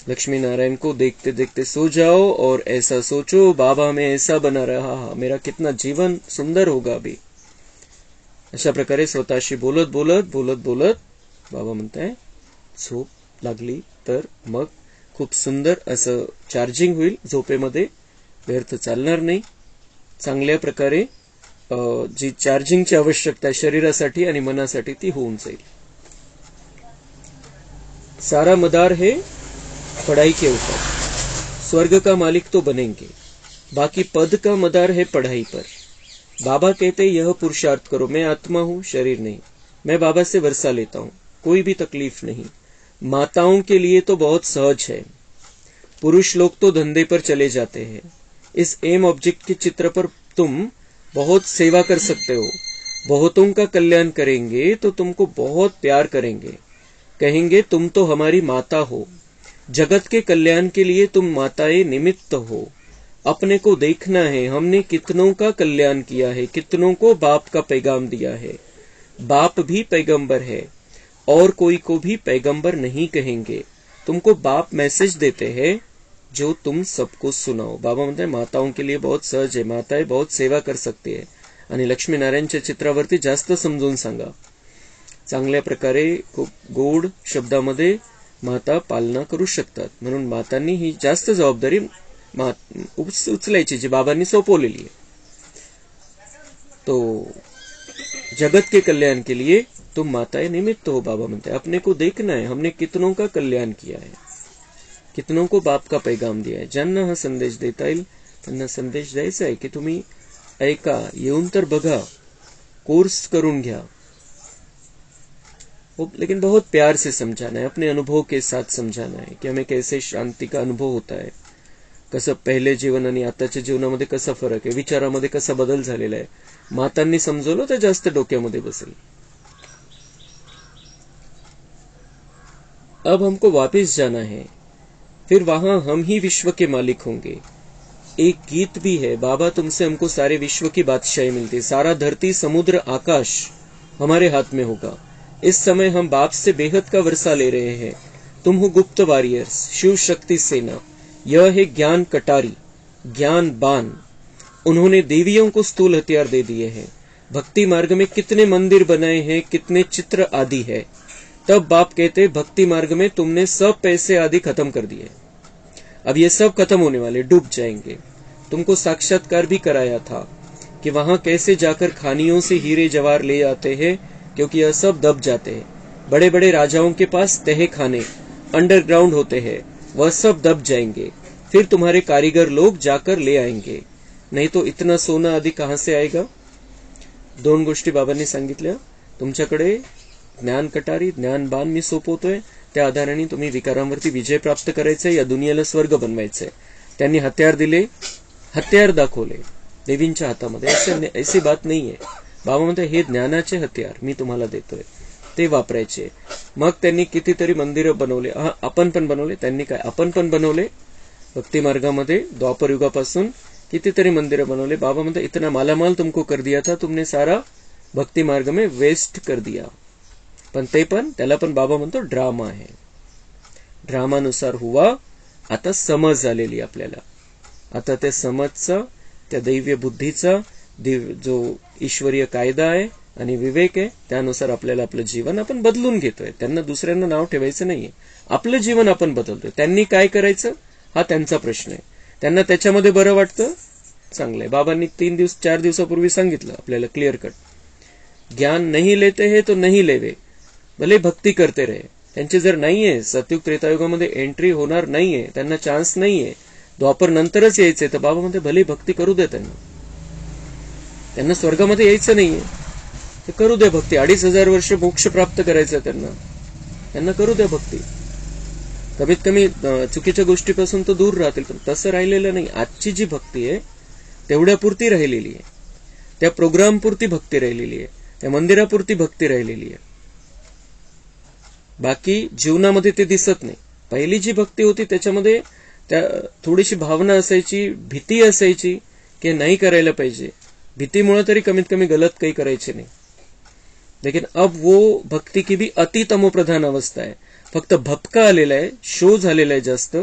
लक्ष्मी नारायण को देखते देखते सो जाओ और ऐसा सोचो बाबा हमें ऐसा बना रहा, मेरा कितना जीवन सुंदर होगा अभी। अशा प्रकारे स्वतःशी बोलत बोलत बोलत बोलत बाबा म्हणताय झोप लागली तर मग खूप सुंदर असं चार्जिंग होईल, झोपेमध्ये व्यर्थ चालणार नाही। चांगल्या प्रकारे जी चार्जिंगची आवश्यकता शरीरासाठी आणि मनासाठी ती होऊन जाईल। सारा मदार है पढ़ाई के ऊपर, स्वर्ग का मालिक तो बनेंगे, बाकी पद का मदार है पढ़ाई पर। बाबा कहते यह पुरुषार्थ करो, मैं आत्मा हूं शरीर नहीं, मैं बाबा से वर्षा लेता हूं, कोई भी तकलीफ नहीं। माताओं के लिए तो बहुत सहज है, पुरुष लोग तो धंधे पर चले जाते हैं। इस एम ऑब्जेक्ट के चित्र पर तुम बहुत सेवा कर सकते हो, बहुतों का कल्याण करेंगे तो तुमको बहुत प्यार करेंगे, कहेंगे तुम तो हमारी माता हो। जगत के कल्याण के लिए तुम माताएं निमित्त हो। अपने को देखना है, हमने कितनों का कल्याण किया है, कितनों को बाप का पैगाम दिया है। बाप भी पैगंबर है और कोई को भी पैगंबर नहीं कहेंगे। तुमको बाप मैसेज देते हैं जो तुम सबको सुनाओ। बाबा म्हणते माताओं के लिए बहुत सहज है, माताएं बहुत सेवा कर सकते हैं। आणि लक्ष्मी नारायणच्या चित्रावरती जास्त समजून सांगा, चांगल्या प्रकारे खूप गोड शब्दामध्ये माता पालना करू शकतात, म्हणून मातांनी ही जास्त जबाबदारी उचलायची जी बाबांनी सोपवलेली है। तो जगत के कल्याण के लिए तुम माताएं निमित्त हो। बाबा म्हणते अपने को देखना है, हमने कितनों का कल्याण किया है, कितनों को बाप का पैगाम दिया है। ज्यांना हा संदेश देता येईल त्यांना संदेश द्यायचा आहे की तुम्ही ऐका, येऊन तर बघा, कोर्स करून घ्या। लेकिन बहुत प्यार से समझाना है, अपने अनुभव के साथ समझाना है कि हमें कैसे शांति का अनुभव होता है, कसं पहिले जीवन आणि आताच्या जीवनामध्ये कसा फरक आहे, विचारामध्ये कसा बदल झालेला आहे। मातांनी समजवलं तर जास्त डोक्यामध्ये बसेल। अब हमको वापस जाना है, फिर वहां हम ही विश्व के मालिक होंगे। एक गीत भी है, बाबा तुमसे हमको सारे विश्व की बादशाही मिलती, सारा धरती समुद्र आकाश हमारे हाथ में होगा। इस समय हम बाप से बेहद का वर्षा ले रहे हैं। तुम हो गुप्त वॉरियर्स, शिव शक्ति सेना। यह है ज्ञान कटारी, ज्ञान बाण। उन्होंने देवियों को स्थूल हथियार दे दिए हैं। भक्ति मार्ग में कितने मंदिर बनाए हैं, कितने चित्र आदि है। तब बाप कहते भक्ति मार्ग में तुमने सब पैसे आदि खत्म कर दिए, अब ये सब खत्म होने वाले, डूब जाएंगे। तुमको साक्षात्कार भी कराया था कि वहां कैसे जाकर खानियों से हीरे जवाहर ले आते हैं, क्योंकि यह सब दब जाते हैं। बड़े बड़े राजाओं के पास तहे खाने अंडरग्राउंड होते हैं, वह सब दब जाएंगे। फिर तुम्हारे कारीगर लोग जाकर ले आएंगे, नहीं तो इतना सोना आदि कहां से आएगा। दोन गोष्टी बाबांनी सांगितल्या, तुमच्याकडे ज्ञान कटारी ज्ञानबाण मी सोपवतोय, त्या आधाराने तुम्ही विकारांवरती विजय प्राप्त करायचे, या दुनियेला स्वर्ग बनवायचे। त्यांनी हत्यार दिले, हत्यार दाखवले देवींच्या हातामध्ये, ऐसी बात नाहीये। बाबा म्हणते हे ज्ञानाचे हत्यार मी तुम्हाला देतोय, ते वापरायचे। मग त्यांनी कितीतरी मंदिरं बनवले, आपण पण बनवले। त्यांनी काय आपण पण बनवले, भक्ती मार्गामध्ये द्वापर युगापासून कितीतरी मंदिरं बनवले। बाबा म्हणते इतना मालामाल तुमको कर दिया था, तुमने सारा भक्ती मार्ग में वेस्ट कर दिया। पण ते पण त्याला पण बाबा म्हणतो ड्रामा आहे, ड्रामानुसार हुआ। आता समज आलेली आपल्याला, आता त्या समजचा, त्या दैव्य बुद्धीचा जो ईश्वरीय कायदा आहे आणि विवेक आहे, त्यानुसार आपल्याला आपलं जीवन आपण बदलून घेतोय। त्यांना दुसऱ्यांना नाव ठेवायचं नाहीये, आपलं जीवन आपण बदलतोय। त्यांनी काय करायचं हा त्यांचा प्रश्न आहे, त्यांना त्याच्यामध्ये बरं वाटतं, चांगलंय। बाबांनी 4 दिवसापूर्वी सांगितलं आपल्याला क्लिअर कट, ज्ञान नहीं लेते हैं तो नहीं लेवे, भले भक्ती करते रहे। त्यांचे जर नाहीये सतयुग त्रेतायुगामध्ये एंट्री होणार नाहीये, त्यांना चान्स नाहीये, द्वापर नंतरच यायचंय, तर बाबा म्हणते भले भक्ती करू दे त्यांना स्वर्गामध्ये यायचं नाहीये। तर करू द्या भक्ती. 2500 वर्ष मोक्ष प्राप्त करायचा त्यांना करू द्या भक्ती. कमीत कमी चुकीच्या गोष्टीपासून तो दूर राहतील. पण तसं राहिलेलं नाही. आजची जी भक्ती आहे तेवढ्यापुरती राहिलेली आहे, त्या प्रोग्रामपुरती भक्ती राहिलेली आहे, त्या मंदिरापुरती भक्ती राहिलेली आहे. बाकी जीवनामध्ये ते दिसत नाही. पहिली जी भक्ती होती त्याच्यामध्ये त्या थोडीशी भावना असायची, भीती असायची की नाही करायला पाहिजे. भीतीमुळे तरी कमीत कमी गलत काही करायचे नाही. लेकिन अब वो भक्ति की भी अति तमोप्रधान अवस्था है. फक्त भपका आलेला आहे, शो झालेला आहे जास्त.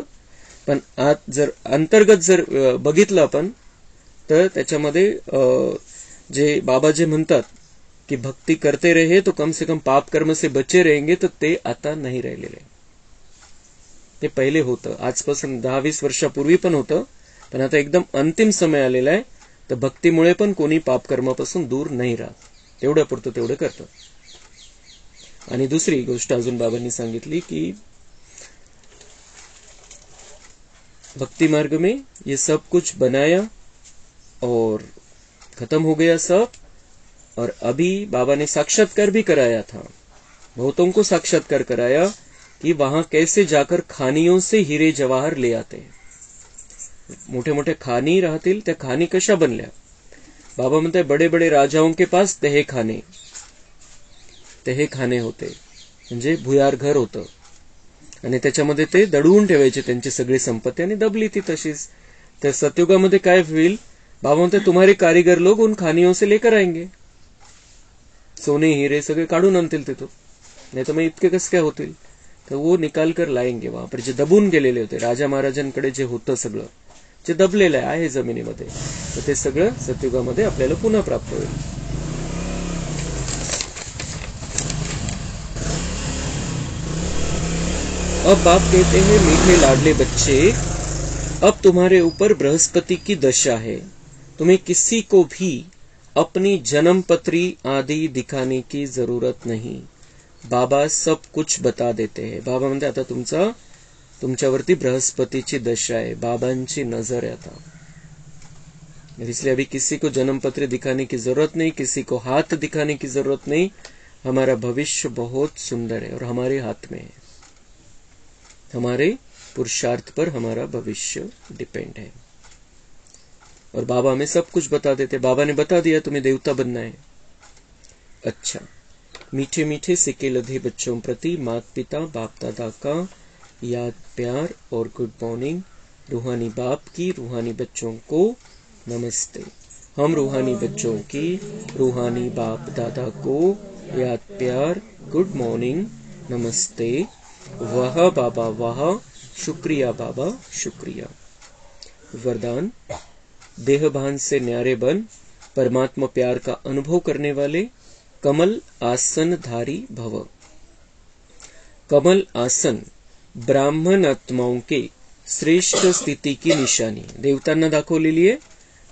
पण आत जर अंतर्गत जर बघितलं आपण तर त्याच्यामध्ये जे बाबा जे म्हणतात की भक्ती करते रहे तो कम से कम पाप कर्म से बचे रहेंगे, तर ते आता नाही राहिलेले. ते पहिले होतं, आजपासून 10-20 वर्षापूर्वी पण होतं. पण आता एकदम अंतिम समय आलेला आहे. तर भक्तीमुळे पण कोणी पापकर्मापासून दूर नाही राहत. तेवढ्यापुरतं तेवढं करतं. आणि दुसरी गोष्ट अजून बाबांनी सांगितली की भक्ति मार्ग में ये सब कुछ बनाया और खत्म हो गया सब. और अभी बाबा ने साक्षात्कार भी कराया था, बहुतों को साक्षात्कार कराया कि वहां कैसे जाकर खानियों से हीरे जवाहर ले आते हैं. मोठे मोठे खानी राहतील, त्या खानी कशा बनल्या. बाबा म्हणताय बडे बडे राजाओं के पास तहेखाने होते, म्हणजे भुयार घर होतं. आणि त्याच्यामध्ये ते दडवून ठेवायचे त्यांची सगळी संपत्ती आणि दबली ती तशीच. तर सतयुगामध्ये काय होईल, बाबा म्हणते तुम्हारे कारीगर लोग उन खानियों से लेकर आएंगे. सोने हिरे सगळे काढून आणतील तिथून. नाही तर मग इतके कसं काय होतील. तर वो निकाल कर लाएंगे वहां पर. जे दबून गेलेले होते राजा महाराजांकडे जे होतं सगळं, जे दबलेलं आहे जमिनीमध्ये, तर ते सगळं सतयुगामध्ये आपल्याला पुन्हा प्राप्त होईल. अब बाप कहते हैं मीठे लाडले बच्चे, अब तुम्हारे ऊपर बृहस्पति की दशा है. तुम्हें किसी को भी अपनी जन्म पत्री आदि दिखाने की जरूरत नहीं. बाबा सब कुछ बता देते हैं. बाबा म्हणते आता तुमच्यावरती बृहस्पतीची दशा आहे, बाबांची नजर है आता. इसलिए अभी किसी को जन्म पत्र दिखाने की जरूरत नहीं, किसी को हाथ दिखाने की जरूरत नहीं. हमारा भविष्य बहुत सुंदर है और हमारे हाथ में है. हमारे पुरुषार्थ पर हमारा भविष्य डिपेंड है. और बाबा हमें सब कुछ बता देते. बाबा ने बता दिया तुम्हें देवता बनना है. अच्छा, मीठे मीठे सिक्के लधे बच्चों प्रति माता पिता बाप दादा का याद प्यार और गुड मॉर्निंग. रूहानी बाप की रूहानी बच्चों को नमस्ते. हम रूहानी बच्चों की रूहानी बाप दादा को याद प्यार गुड मॉर्निंग नमस्ते. वाह बाबा वाह, शुक्रिया बाबा शुक्रिया. वरदान, देहभान से न्यारे बन परमात्मा प्यार का अनुभव करने वाले कमल आसन धारी भव. कमल आसन ब्राह्मण आत्माओं के श्रेष्ठ स्थिति की निशानी. देवतांना दाखवलेली आहे,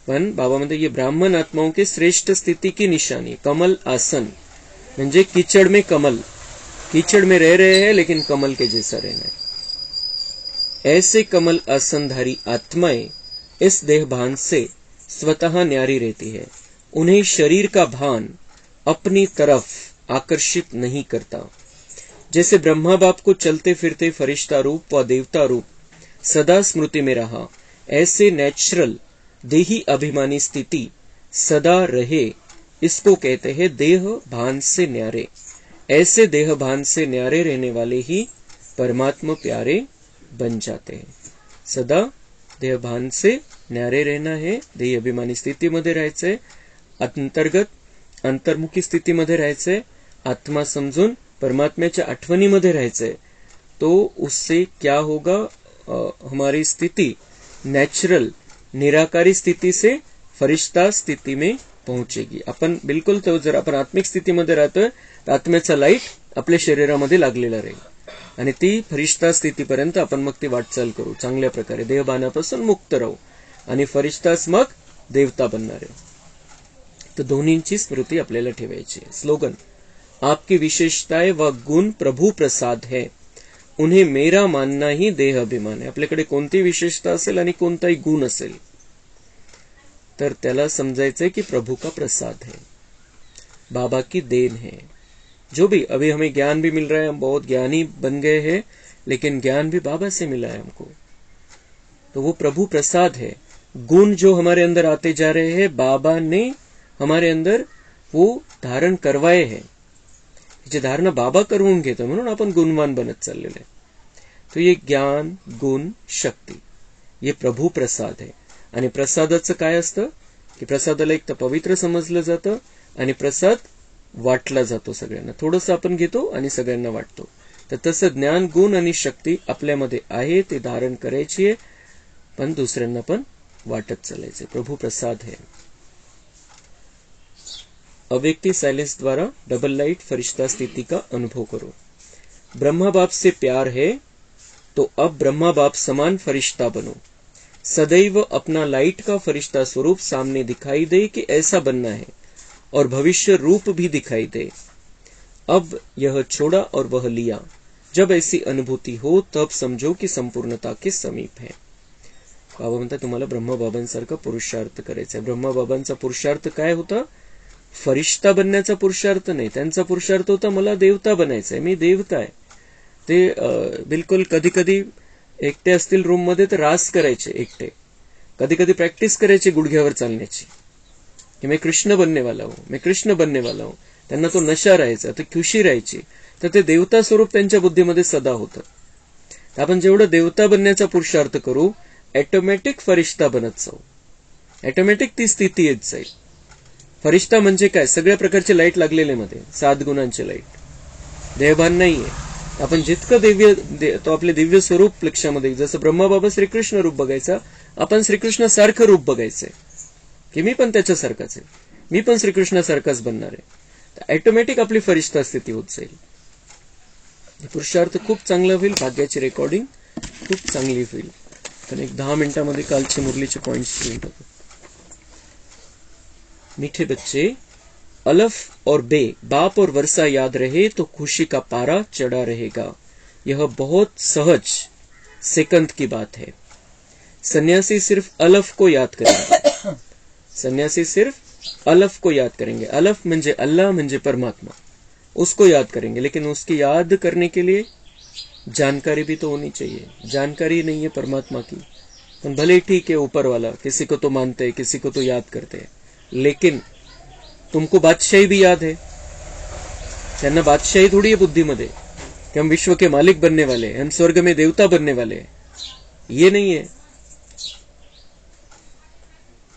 पण बाबा म्हणते ये ब्राह्मण आत्माओं के श्रेष्ठ स्थिति की निशानी. कमल आसन म्हणजे कीचड़ में कमल, कीचड़ में रह रहे हैं लेकिन कमल के जैसा रहना है. ऐसे कमल आसनधारी आत्माएं इस देह भान से स्वतः न्यारी रहती है. उन्हें शरीर का भान अपनी तरफ आकर्षित नहीं करता. जैसे ब्रह्मा बाप को चलते फिरते फरिश्ता रूप व देवता रूप सदा स्मृति में रहा, ऐसे नेचुरल देही अभिमानी स्थिति सदा रहे, इसको कहते हैं देह भान से न्यारे. ऐसे देह भान से न्यारे रहने वाले ही परमात्मा प्यारे बन जाते हैं. सदा देह भान से न्यारे रहना है, देह अभिमानी स्थितीमध्ये राहायचंय, अंतर्मुखी स्थितीमध्ये राहायचंय, आत्मा समजून परमात्म्याच्या आठवणीमध्ये राहायचंय. तो उससे क्या होगा, हमारी स्थिति नेचुरल निराकारी स्थिति से फरिश्ता स्थिति में पहुंचेगी. आपण बिलकुल तो जर आपण आत्मिक स्थितीमध्ये राहतोय तर आत्म्याचा लाईट आपल्या शरीरामध्ये लागलेला राहील आणि ती फरिश्ता स्थितीपर्यंत आपण मग ती वाटचाल करू चांगल्या प्रकारे. देहबानापासून मुक्त राहू आणि फरिश्ताच मग देवता बनणार आहे. तर दोन्हींची स्मृती आपल्याला ठेवायची. स्लोगन, आपकी विशेषताएं व गुण प्रभु प्रसाद है, उन्हें मेरा मानना ही देह अभिमान आहे. आपल्याकडे कोणती विशेषता असेल आणि कोणताही गुण असेल तर त्याला समजायचंय की प्रभू का प्रसाद है. बाबा की देन है। जो भी अभी हमें ज्ञान भी मिल रहा है, हम बहुत ज्ञानी बन गए हैं, लेकिन ज्ञान भी बाबा से मिला है हमको, तो वो प्रभु प्रसाद है। गुण जो हमारे अंदर आते जा रहे हैं, बाबा ने हमारे अंदर वो धारण करवाए हैं। जे धारणा बाबा करून घेतो म्हणून आपण गुणवान बनत चाललेले. तो ये ज्ञान, गुण, शक्ती ये प्रभू प्रसाद आहे. आणि प्रसादाचं काय असतं की प्रसादाला एक तर पवित्र समजलं जातं आणि प्रसाद वाटला जातो सगळ्यांना. थोडंसं आपण घेतो आणि सगळ्यांना वाटतो. तर तसं ज्ञान, गुण आणि शक्ती आपल्यामध्ये आहे, ते धारण करायची आहे, पण दुसऱ्यांना पण वाटत चालायचे. प्रभू प्रसाद है. अव्यक्ति साइलेंस द्वारा डबल लाइट फरिश्ता स्थिति का अनुभव करो. ब्रह्मा बाप से प्यार है तो अब ब्रह्मा बाप समान फरिश्ता बनो. सदैव अपना लाइट का फरिश्ता स्वरूप सामने दिखाई दे कि ऐसा बनना है, और भविष्य रूप भी दिखाई दे. अब यह छोड़ा और वह लिया. जब ऐसी अनुभूति हो तब समझो कि संपूर्णता के समीप है. बाबा म्हणतात तुम्हाला ब्रह्मबाबांसारखा पुरुषार्थ करायचा आहे. ब्रह्मबाबांचा पुरुषार्थ काय होता? फरिश्ता बनण्याचा पुरुषार्थ नाही. त्यांचा पुरुषार्थ होता मला देवता बनायचंय, मी देवता आहे. ते बिलकुल कधी कधी एकटे असतील रूम मध्ये तर रास करायचे एकटे, कधी कधी प्रॅक्टिस करायची गुडघ्यावर चालण्याची की मी कृष्ण बनने वाला हूं, मी कृष्ण बनने वाला हूं. त्यांना तो नशा राहायचा, ते खुशी राहायची. तर ते देवता स्वरूप त्यांच्या बुद्धीमध्ये सदा होतं. आपण जेवढं देवता बनण्याचा पुरुषार्थ करू, ऑटोमॅटिक फरिश्ता बनत जाऊ. ऑटोमॅटिक ती स्थिती येत जाईल. फरिश्ता म्हणजे काय? सगळ्या प्रकारचे लाईट लागलेले मध्ये 7 गुणांचे लाईट. देहभान नाहीये. आपण जितकं तो आपले दिव्य स्वरूप लक्षामध्ये, जसं ब्रह्माबाबा श्रीकृष्ण रूप बघायचा, आपण श्रीकृष्ण सारखं रूप बघायचंय की मी पण त्याच्यासारखाच आहे, मी पण श्रीकृष्णासारखाच बनणार आहे. तर ऑटोमॅटिक आपली फरिश्ता स्थिती होत जाईल. पुरुषार्थ खूप चांगला होईल. भाग्याची रेकॉर्डिंग खूप चांगली होईल. तर एक 10 मिनिटांमध्ये कालचे मुरलीचे पॉइंट्स घेऊन टाकू. मीठे बच्चे, अलफ और बे, बाप और वर्षा याद रहे तो खुशी का पारा चढ़ा रहेगा. यह बहुत सहज सेकंड की बात है. सन्यासी सिर्फ अलफ को याद करेंगे. सन्यासी सिर्फ अलफ को याद करेंगे. अलफ म्हणजे अल्लाह, म्हणजे परमात्मा, उसको याद करेंगे. लेकिन उसकी याद करने के लिए जानकारी भी तो होनी चाहिए. जानकारी नहीं है परमात्मा की, पण भले ठीक है ऊपर वाला, किसी को तो मानते हैं, किसी को तो याद करते हैं, लेकिन तुमको बादशाही भी याद है. त्यांना बादशाही थोड़ी है बुद्धि में कि हम विश्व के मालिक बनने वाले हैं, हम स्वर्ग में देवता बनने वाले हैं. ये नहीं है.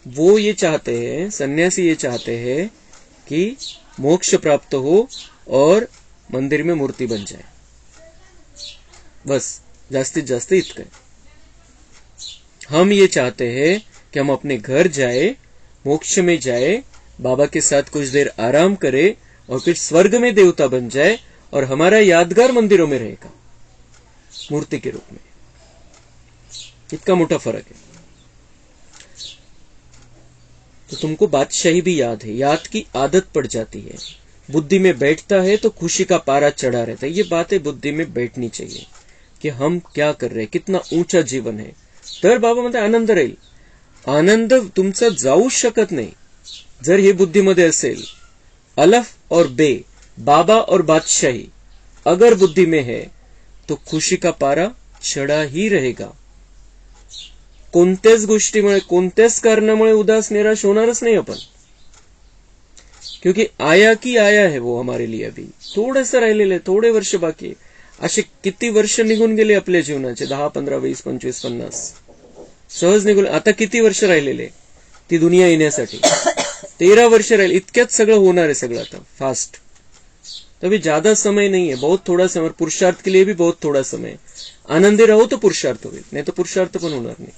वो ये चाहते हैं, सन्यासी ये चाहते हैं कि मोक्ष प्राप्त हो और मंदिर में मूर्ति बन जाए. बस जास्तीत जास्त इतकं. हम ये चाहते हैं कि हम अपने घर जाए, मोक्ष में जाए, बाबा के साथ कुछ देर आराम करे और फिर स्वर्ग में देवता बन जाए और हमारा यादगार मंदिरों में रहेगा मूर्ति के रूप में. इतना मोटा फर्क है. तो तुमको बादशाही भी याद है, याद की आदत पड़ जाती है, बुद्धि में बैठता है तो खुशी का पारा चढ़ा रहता है. ये बातें बुद्धि में बैठनी चाहिए कि हम क्या कर रहे हैं, कितना ऊंचा जीवन है. तर बाबा म्हणतात आनंद राहील. आनंद तुमचा जाऊ शकत नाही जर हे बुद्धीमध्ये असेल. अलफ और बे, बाबा और बादशाही अगर बुद्धि में है तो खुशी का पारा चढ़ा ही रहेगा. कोणत्याच गोष्टीमुळे, कोणत्याच कारणामुळे उदास निराश होणारच नाही आपण. क्योंकि आया की आया है वो हमारे लिए. अभी थोडंसं राहिलेलं आहे, थोडे वर्ष बाकी. असे किती वर्ष निघून गेले आपल्या जीवनाचे? 10, 15, 20, 25, 50 सहज निघून. आता किती वर्ष राहिलेले ती दुनिया येण्यासाठी? 13 वर्ष राहिले. इतक्यात सगळं होणार आहे, सगळं आता फास्ट. तभी ज्यादा समय नहीं है, बहुत थोड़ा समय. पुरुषार्थ के लिए भी बहुत थोड़ा समय. आनंदी रहो तो पुरुषार्थ होईल, नहीं तो पुरुषार्थ पण होणार नहीं.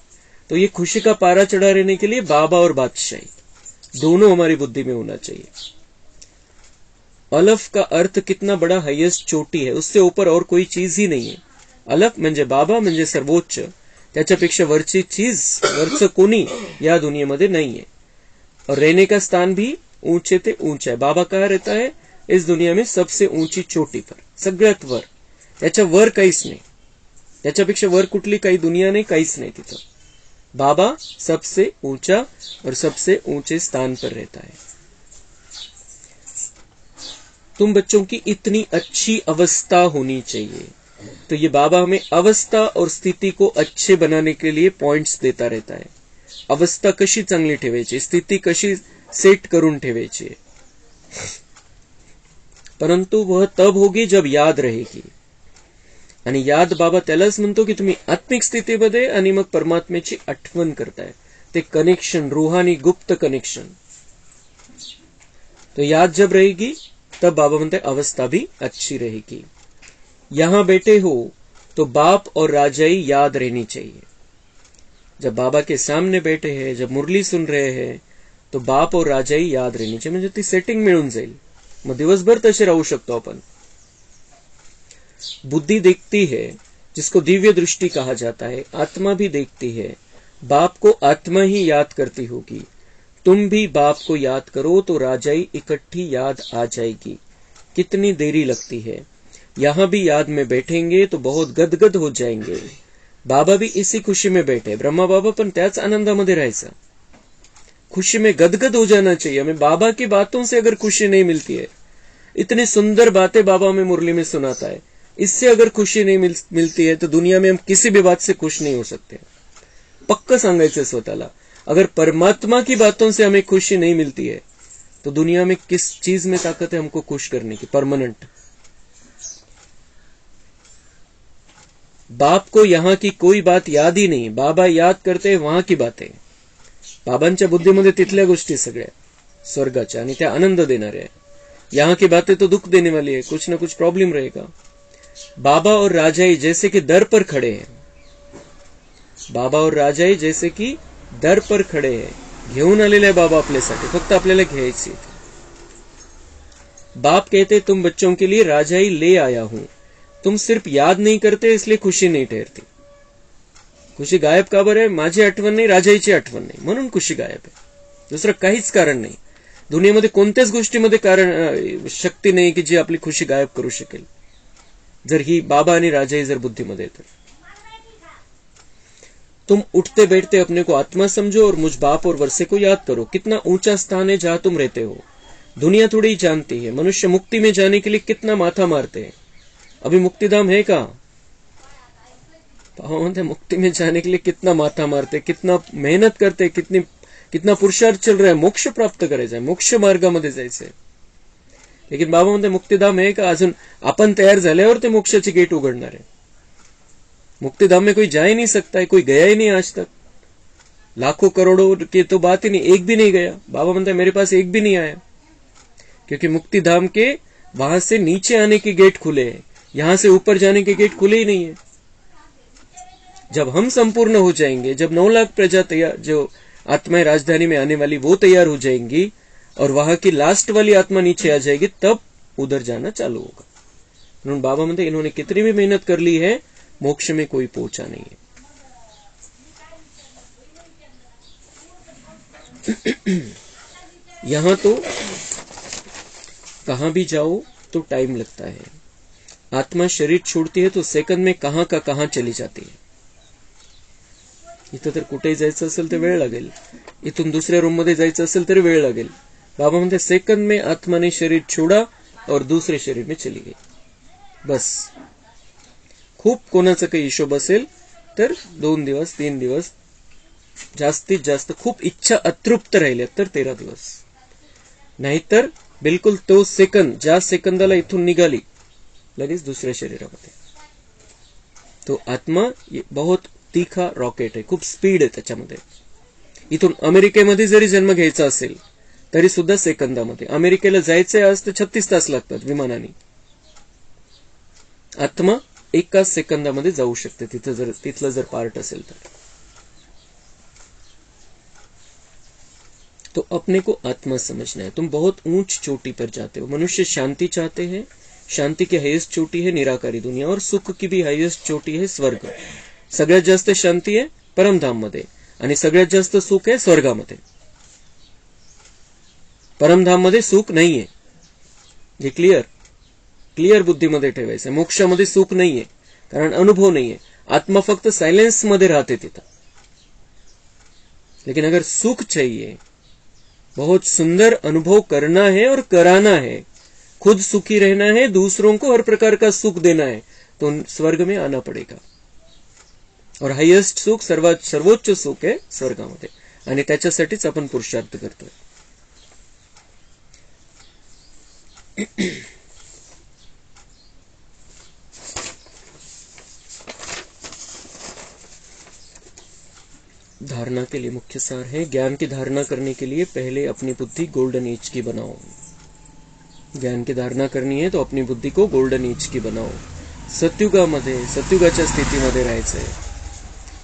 तो ये खुशी का पारा चढ़ा रहने के लिए बाबा और बादशाही दोनों हमारी बुद्धि में होना चाहिए. अलफ का अर्थ कितना बड़ा हाईएस्ट चोटी है, उससे ऊपर और कोई चीज ही नहीं है. अलफ म्हणजे बाबा, म्हणजे सर्वोच्च. त्याच्यापेक्षा वरची चीज, वरचं कोणी या दुनियेमध्ये नाहीये. और रहने का स्थान भी ऊंचे ते ऊंचा है. बाबा कहाँ रहता है? इस दुनिया में सबसे ऊंची चोटी पर, सगळ्यात वर. त्याच्या वर काहीच नाही. त्याच्यापेक्षा वर कुठली काही दुनिया नाही, काहीच नाही तिथं. बाबा सबसे ऊंचा और सबसे ऊंचे स्थान पर रहता है. तुम बच्चों की इतनी अच्छी अवस्था होनी चाहिए। तो ये बाबा हमें अवस्था और स्थिति को अच्छे बनाने के लिए पॉइंट्स देता रहता है। अवस्था कशी चांगली ठेवायची, स्थिती कशी सेट करून ठेवायची, परंतु वह तब होगी जब याद रहेगी। आणि याद बाबा त्यालाच म्हणतो की तुम्ही आत्मिक स्थितीमध्ये आणि मग परमात्म्याची आठवण करताय, ते कनेक्शन, रूहानी गुप्त कनेक्शन। तो याद जब रहेगी तब बाबा म्हणते अवस्था भी अच्छी रहेगी। यहां बैठे हो तो बाप और राजाई याद रहनी चाहिए। जब बाबा के सामने बैठे हैं, जब मुरली सुन रहे हैं, तो बाप और राजाई याद रहनी चाहिए, म्हणजे ती सेटिंग मिळून जाईल। मग दिवसभर तसे राहू शकतो आपण। बुद्धि देखती है, जिसको दिव्य दृष्टि कहा जाता है, आत्मा भी देखती है। बाप को आत्मा ही याद करती होगी। तुम भी बाप को याद करो तो राजाई इकट्ठी याद आ जाएगी। कितनी देरी लगती है, यहां भी याद में बैठेंगे तो बहुत गदगद हो जाएंगे। बाबा भी इसी खुशी में बैठे, ब्रह्मा बाबा पण त्याच आनंदामध्ये राहायचं। खुशी में गदगद हो जाना चाहिए। हमें बाबा की बातों से अगर खुशी नहीं मिलती है, इतनी सुंदर बातें बाबा हमें मुरली में सुनाता है, इससे अगर खुशी नहीं मिलती है तो दुनिया में हम किसी भी बात से खुश नहीं हो सकते। पक्का सांगायचं स्वतःला, अगर परमात्मा की बातों से हमें खुशी नहीं मिलती है तो दुनिया में किस चीज में ताकत है हमको खुश करने की, परमानेंट। बाप को यहां की कोई बात याद ही नहीं, बाबा याद करते वहां की बातें। बाबांच्या बुद्धीमध्ये तिथल्या गोष्टी सगळ्या स्वर्गाच्या आणि त्या आनंद देणाऱ्या। यहां की बातें तो दुख देने वाली है, कुछ ना कुछ प्रॉब्लम रहेगा। बाबा और राजाई जैसे कि दर पर खड़े हैं, बाबा और राजाई जैसे कि दर पर खड़े हैं, घेऊन आलेले आहे बाबा आपल्यासाठी, फक्त आपल्याला घ्यायची। बाप कहते तुम बच्चों के लिए राजाई ले आया हूं, तुम सिर्फ याद नहीं करते इसलिए खुशी नहीं ठहरती। खुशी गायब का बरं आहे? माझी आठवण नाही, राजाईची आठवण नाही, म्हणून खुशी गायब आहे। दुसरं काहीच कारण नाही। दुनियेमध्ये कोणत्याच गोष्टीमध्ये कारण शक्ती नाही की जी आपली खुशी गायब करू शकेल, जर ही बाबा आणि राजाई जर बुद्धीमध्ये तर। तुम उठते बैठते अपने को आत्मा समझो और मुझ बाप और वर्षे को याद करो। कितना ऊंचा स्थान है जहां तुम रहते हो, दुनिया थोड़ी जानती है। मनुष्य मुक्ति में जाने के लिए कितना माथा मारते हैं, अभी मुक्तिधाम है कहां? मुक्ति में जाने के लिए कितना माथा मारते, कितना मेहनत करते, कितना पुरुषार्थ चल रहा है, मोक्ष प्राप्त करायचा आहे, मोक्ष मार्गामध्ये जायचंय। लेकिन बाबा म्हणते मुक्तिधाम है का? अजून आपण तयार झाल्यावर ते मोक्षाची गेट उघडणार आहे। मुक्तिधाम में कोई जा ही नहीं सकता है, कोई गया ही नहीं आज तक। लाखों करोड़ों की तो बात ही नहीं, एक भी नहीं गया। बाबा म्हणता है मेरे पास एक भी नहीं आया, क्योंकि मुक्तिधाम के वहां से नीचे आने के गेट खुले हैं, यहां से ऊपर जाने के गेट खुले ही नहीं है। जब हम संपूर्ण हो जाएंगे, जब 9 लाख प्रजा तैयार, जो आत्माएं राजधानी में आने वाली वो तैयार हो जाएंगी और वहां की लास्ट वाली आत्मा नीचे आ जाएगी, तब उधर जाना चालू होगा। उन्होंने बाबा म्हणते इन्होंने कितनी भी मेहनत कर ली है, मोक्ष में कोई पहुंचा नहीं है। यहां तो कहां भी जाओ तो टाइम लगता है। आत्मा शरीर छोड़ती है तो सेकंड में कहां का कहां चली जाती है। इथं तर कुठेही जायचं असेल तर वेळ लागेल, इथून दुसऱ्या रूम मध्ये जायचं असेल तरी वेळ लागेल। बाबा म्हणते सेकंड में आत्मा ने शरीर छोड़ा और दूसरे शरीर में चली गई, बस। खूप कोणाचा काही हिशोब असेल तर 2 दिवस 3 दिवस, जास्तीत जास्त खूप इच्छा अतृप्त राहिल्या तर 13 दिवस, नाहीतर बिलकुल तो सेकंद, ज्या सेकंदाला इथून निघाली लगेच दुसऱ्या शरीरामध्ये। तो आत्मा बहुत तीखा रॉकेट आहे, खूप स्पीड आहे त्याच्यामध्ये। इथून अमेरिकेमध्ये जरी जन्म घ्यायचा असेल तरी सुद्धा सेकंदामध्ये। अमेरिकेला जायचंय आज तर 36 तास लागतात विमानाने। आत्मा एका सेकंदामध्ये जाऊ शकते तिथलं जर पार्ट असेल तर। तो अपने को आत्मा समझना है। तुम बहुत ऊंच चोटी पर जाते हो। मनुष्य शांति चाहते हैं, शांति की हाईएस्ट चोटी है निराकारी दुनिया, और सुख की भी हाईएस्ट चोटी है स्वर्ग। सगळ्यात जास्त शांती आहे परमधाम मध्ये आणि सगळ्यात जास्त सुख आहे स्वर्गामध्ये। परमधाम मध्ये सुख नाहीये, हे क्लिअर बुद्धीमध्ये ठेवायचं। मोक्षामध्ये सुख नाहीये, कारण अनुभव नाहीये। आत्मा फक्त सायलेंस मध्ये राहते तिथं। लेकिन अगर सुख चाहिए, बहुत सुंदर अनुभव करना है और कराना है, खुद सुखी रहना है, दूसरों को हर प्रकार का सुख देना है, तो स्वर्ग में आना पडेगा. और हायेस्ट सुख, सर्वोच्च सुख आहे स्वर्गामध्ये, आणि त्याच्यासाठीच आपण पुरुषार्थ करतोय. धारणा के लिए मुख्य सार है, ज्ञान की धारणा करने के लिए पहले अपनी बुद्धि गोल्डन एज की बनाओ. ज्ञान की धारणा करनी है तो अपनी बुद्धि को गोल्डन एज की बनाओ. सत्युगाच्या स्थितीमध्ये राहायचंय.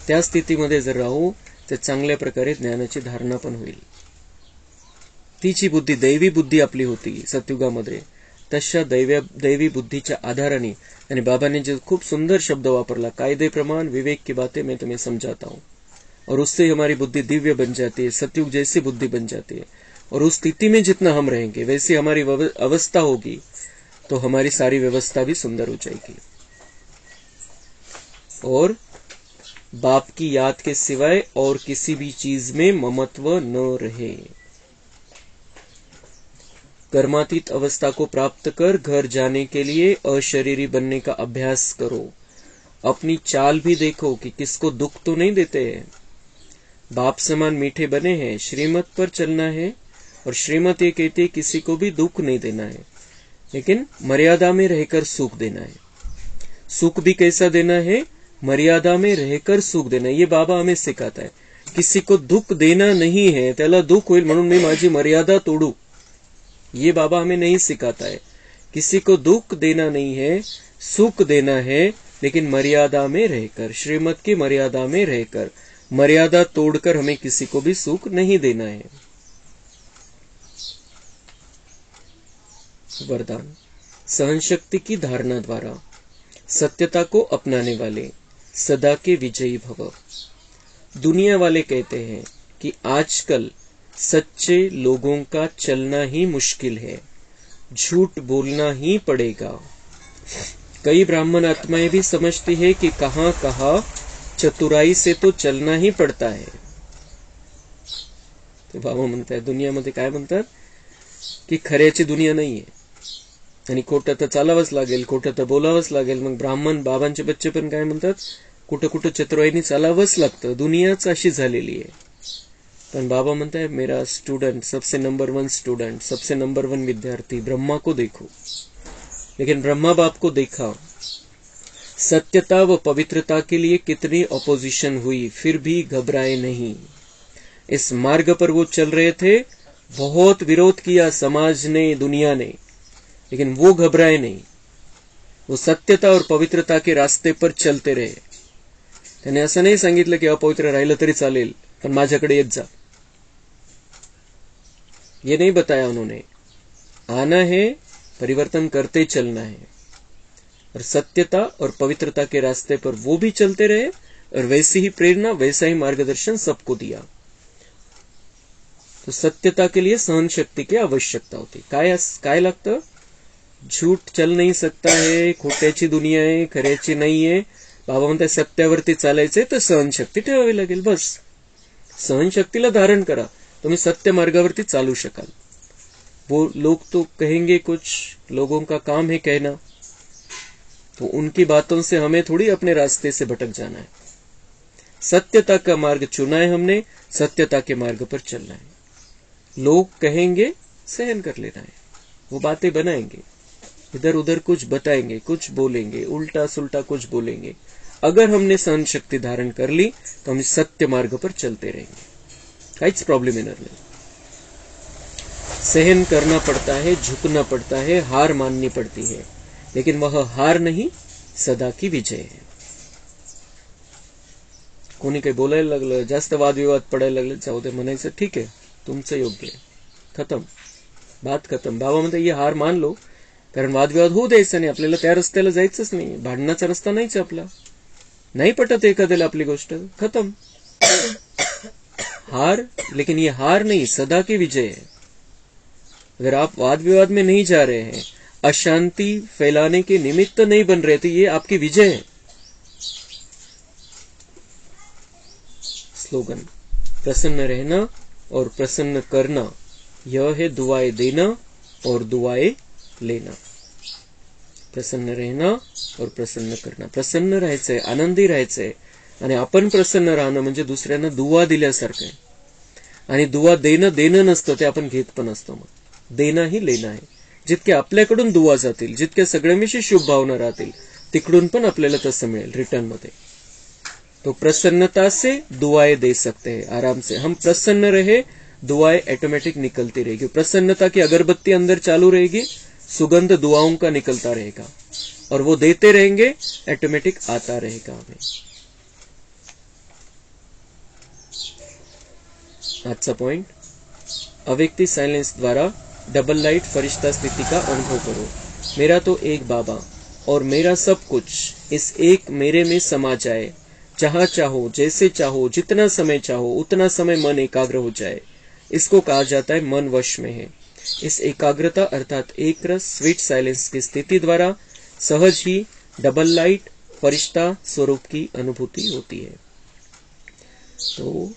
त्या स्थितीमध्ये जर राहू तर चांगल्या प्रकारे ज्ञानाची धारणा पण होईल. तीची बुद्धी, दैवी बुद्धी आपली होती सत्युगामध्ये, तशा दैवी बुद्धीच्या आधाराने, आणि बाबाने जो खूप सुंदर शब्द वापरला, कायदे प्रमाण विवेक की बातें मैं तुम्हें समझाता हूं, और उससे हमारी बुद्धि दिव्य बन जाती है, सत्युग जैसी बुद्धि बन जाती है. और उस स्थिति में जितना हम रहेंगे वैसी हमारी अवस्था होगी, तो हमारी सारी व्यवस्था भी सुंदर हो जाएगी. और बाप की याद के सिवाय और किसी भी चीज में ममत्व न रहे. कर्मातीत अवस्था को प्राप्त कर घर जाने के लिए अशरीरी बनने का अभ्यास करो. अपनी चाल भी देखो कि किसको दुख तो नहीं देते हैं. बाप समान मीठे बने हैं, श्रीमत पर चलना है, और श्रीमत ये कहती है किसी को भी दुख नहीं देना है, लेकिन मर्यादा में रहकर सुख देना है. सुख भी कैसा देना है? मर्यादा में रहकर सुख देना. ये बाबा हमें सिखाता है. किसी को दुख देना नहीं है, त्याला दुख होईल म्हणून मी माझी मर्यादा तोडू, ये बाबा हमें नहीं सिखाता है. किसी को दुख देना नहीं है, सुख देना है, लेकिन मर्यादा में रहकर, श्रीमत की मर्यादा में रहकर. मर्यादा तोड़कर हमें किसी को भी सुख नहीं देना है. वरदान. सहनशक्ति की धारणा द्वारा सत्यता को अपनाने वाले सदा के विजयी भव. दुनिया वाले कहते हैं कि आजकल सच्चे लोगों का चलना ही मुश्किल है, झूठ बोलना ही पड़ेगा. कई ब्राह्मण आत्माएं भी समझती है कि कहां कहां चतुराई से तो चलना ही पड़ता है. तो बाबा म्हणतात दुनियामध्ये काय म्हणतात की खऱ्याची दुनिया नाहीये, आणि खोटं तर चालावंच लागेल, खोटं तर बोलावंच लागेल. मग ब्राह्मण बाबांचे बच्चे पण काय म्हणतात, कुठं कुठं चतुराईने चालावंच लागतं, दुनियाच अशी झालेली आहे. पण बाबा म्हणताय मेरा स्टूडेंट, सबसे नंबर 1 स्टूडेंट, सबसे नंबर 1 विद्यार्थी, ब्रह्मा को देखो. लेकिन ब्रह्मा बाप को देखा, सत्यता व पवित्रता के लिए कितनी अपोजिशन हुई, फिर भी घबराए नहीं. इस मार्ग पर वो चल रहे थे, बहुत विरोध किया समाज ने, दुनिया ने, लेकिन वो घबराए नहीं. वो सत्यता और पवित्रता के रास्ते पर चलते रहे. त्याने असं नाही सांगितलं की अपवित्र राहिलं तरी चालेल, पण माझ्याकडे येत जा. ये नहीं बताया उन्होंने. आना है, परिवर्तन करते चलना है. और सत्यता और पवित्रता के रास्ते पर वो भी चलते रहे, और वैसी ही प्रेरणा, वैसा ही मार्गदर्शन सबको दिया. तो सत्यता के लिए सहन शक्ति की आवश्यकता होती. काय लागतं? झूठ चल नहीं सकता है, खोट्याची दुनिया आहे, खऱ्याची नाहीये. बाबा म्हणतात सत्यावरती चालायचंय तर सहनशक्ती ठेवावी लागेल. बस सहनशक्तीला धारण करा, तुम्ही सत्य मार्गावरती चालू शकाल. वो लोग तो कहेंगे, कुछ लोगों का काम है कहना, तो उनकी बातों से हमें थोड़ी अपने रास्ते से भटक जाना है. सत्यता का मार्ग चुना है हमने, सत्यता के मार्ग पर चलना है. लोग कहेंगे, सहन कर लेना है. वो बातें बनाएंगे, इधर उधर कुछ बताएंगे, कुछ बोलेंगे, उल्टा सुल्टा कुछ बोलेंगे. अगर हमने सहन शक्ति धारण कर ली तो हम सत्य मार्ग पर चलते रहेंगे, काहीच प्रॉब्लम येणार नाही. सहन करना पड़ता है, झुकना पड़ता है, हार माननी पड़ती है, लेकिन वह हार नहीं, सदा की विजय है. कोणी काही बोलायला लागलं, जास्त वादविवाद पडायला लागले, जाऊ दे, म्हणायचं ठीक आहे, तुमचं योग्य आहे, खतम, बात खतम. बाबा म्हणतात ये हार मान लो, कारण वादविवाद होऊ द्यायचा नाही, आपल्याला त्या रस्त्याला जायचंच नाही, भांडणाचा रस्ता नाहीच आपला. नहीं पटत एखाद्याला आपली गोष्ट, खत्म, हार. लेकिन ये हार नहीं, सदा की विजय है. अगर आप वाद विवाद में नहीं जा रहे हैं, अशांति फैलाने के निमित्त नहीं बन रहे, तो ये आपकी विजय है. स्लोगन. प्रसन्न रहना और प्रसन्न करना, यह है दुआएं देना और दुआएं लेना, प्रसन्न रहना और प्रसन्न करना. प्रसन्न राहायचंय, आनंदी राहायचंय. आणि आपण प्रसन्न राहणं म्हणजे दुसऱ्यांना दुवा दिल्यासारखं आहे. आणि दुवा देणं नसतं, ते आपण घेत पण असतो. मग देणं ही लेणं आहे. जितके आपल्याकडून दुवा जातील, जितक्या सगळ्यांविषयी शुभ भावना राहतील, तिकडून पण आपल्याला तसं मिळेल रिटर्न मध्ये. तो प्रसन्नता से दुआएं दे सकते हैं आराम से. हम प्रसन्न रहे, दुआएं ऑटोमेटिक निकलती रहेगी. प्रसन्नता की अगरबत्ती अंदर चालू रहेगी, सुगंध दुआओं का निकलता रहेगा और वो देते रहेंगे, ऑटोमेटिक आता रहेगा हमें. आजचा पॉइंट, अव्यक्ति साइलेंस द्वारा डबल लाइट फरिश्ता स्थिति का अनुभव करो. मेरा तो एक बाबा और मेरा सब कुछ इस एक मेरे में समा जाए. जहां चाहो, जैसे चाहो, जितना समय चाहो उतना समय मन एकाग्र हो जाए. इसको कहा जाता है मन वश में है. इस एकाग्रता अर्थात एक रस स्वीट साइलेंस की स्थिति द्वारा सहज ही डबल लाइट फरिश्ता स्वरूप की अनुभूति होती है. तो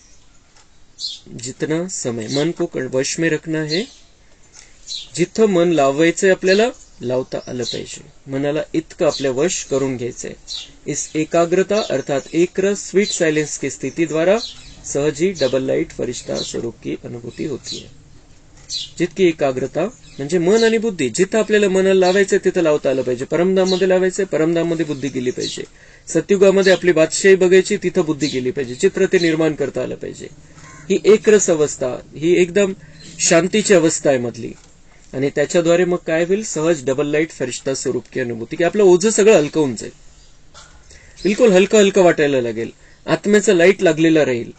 जितना समय मन को वश में रखना है. जिथं मन लावायचंय आपल्याला लावता आलं पाहिजे. मनाला इतकं आपल्या वश करून घ्यायचंय. इस एकाग्रता अर्थात एक रस स्वीट साइलेंस की स्थिति द्वारा सहज ही डबल लाइट फरिश्ता स्वरूप की अनुभूति होती है. जितकी एकाग्रता म्हणजे मन आणि बुद्धी, जिथं आपल्याला मनाला लावायचंय तिथं लावता आलं पाहिजे. परमधाम मध्ये लावायचंय, परमधाम मध्ये बुद्धी गेली पाहिजे. सत्युगामध्ये आपली बादशाही बघायची, तिथं बुद्धी गेली पाहिजे. चित्र ते निर्माण करता आलं पाहिजे. ही एकरस अवस्था, ही एकदम शांतीची अवस्था आहे मधली. आणि त्याच्याद्वारे मग काय होईल, सहज डबल लाइट फरिश्ता स्वरूप की अनुभूती, की आपलं ओझं सगळं हलकं होऊन जाईल. बिलकुल हलकं हलकं वाटायला लागेल. आत्म्याचं लाईट लागलेला राहील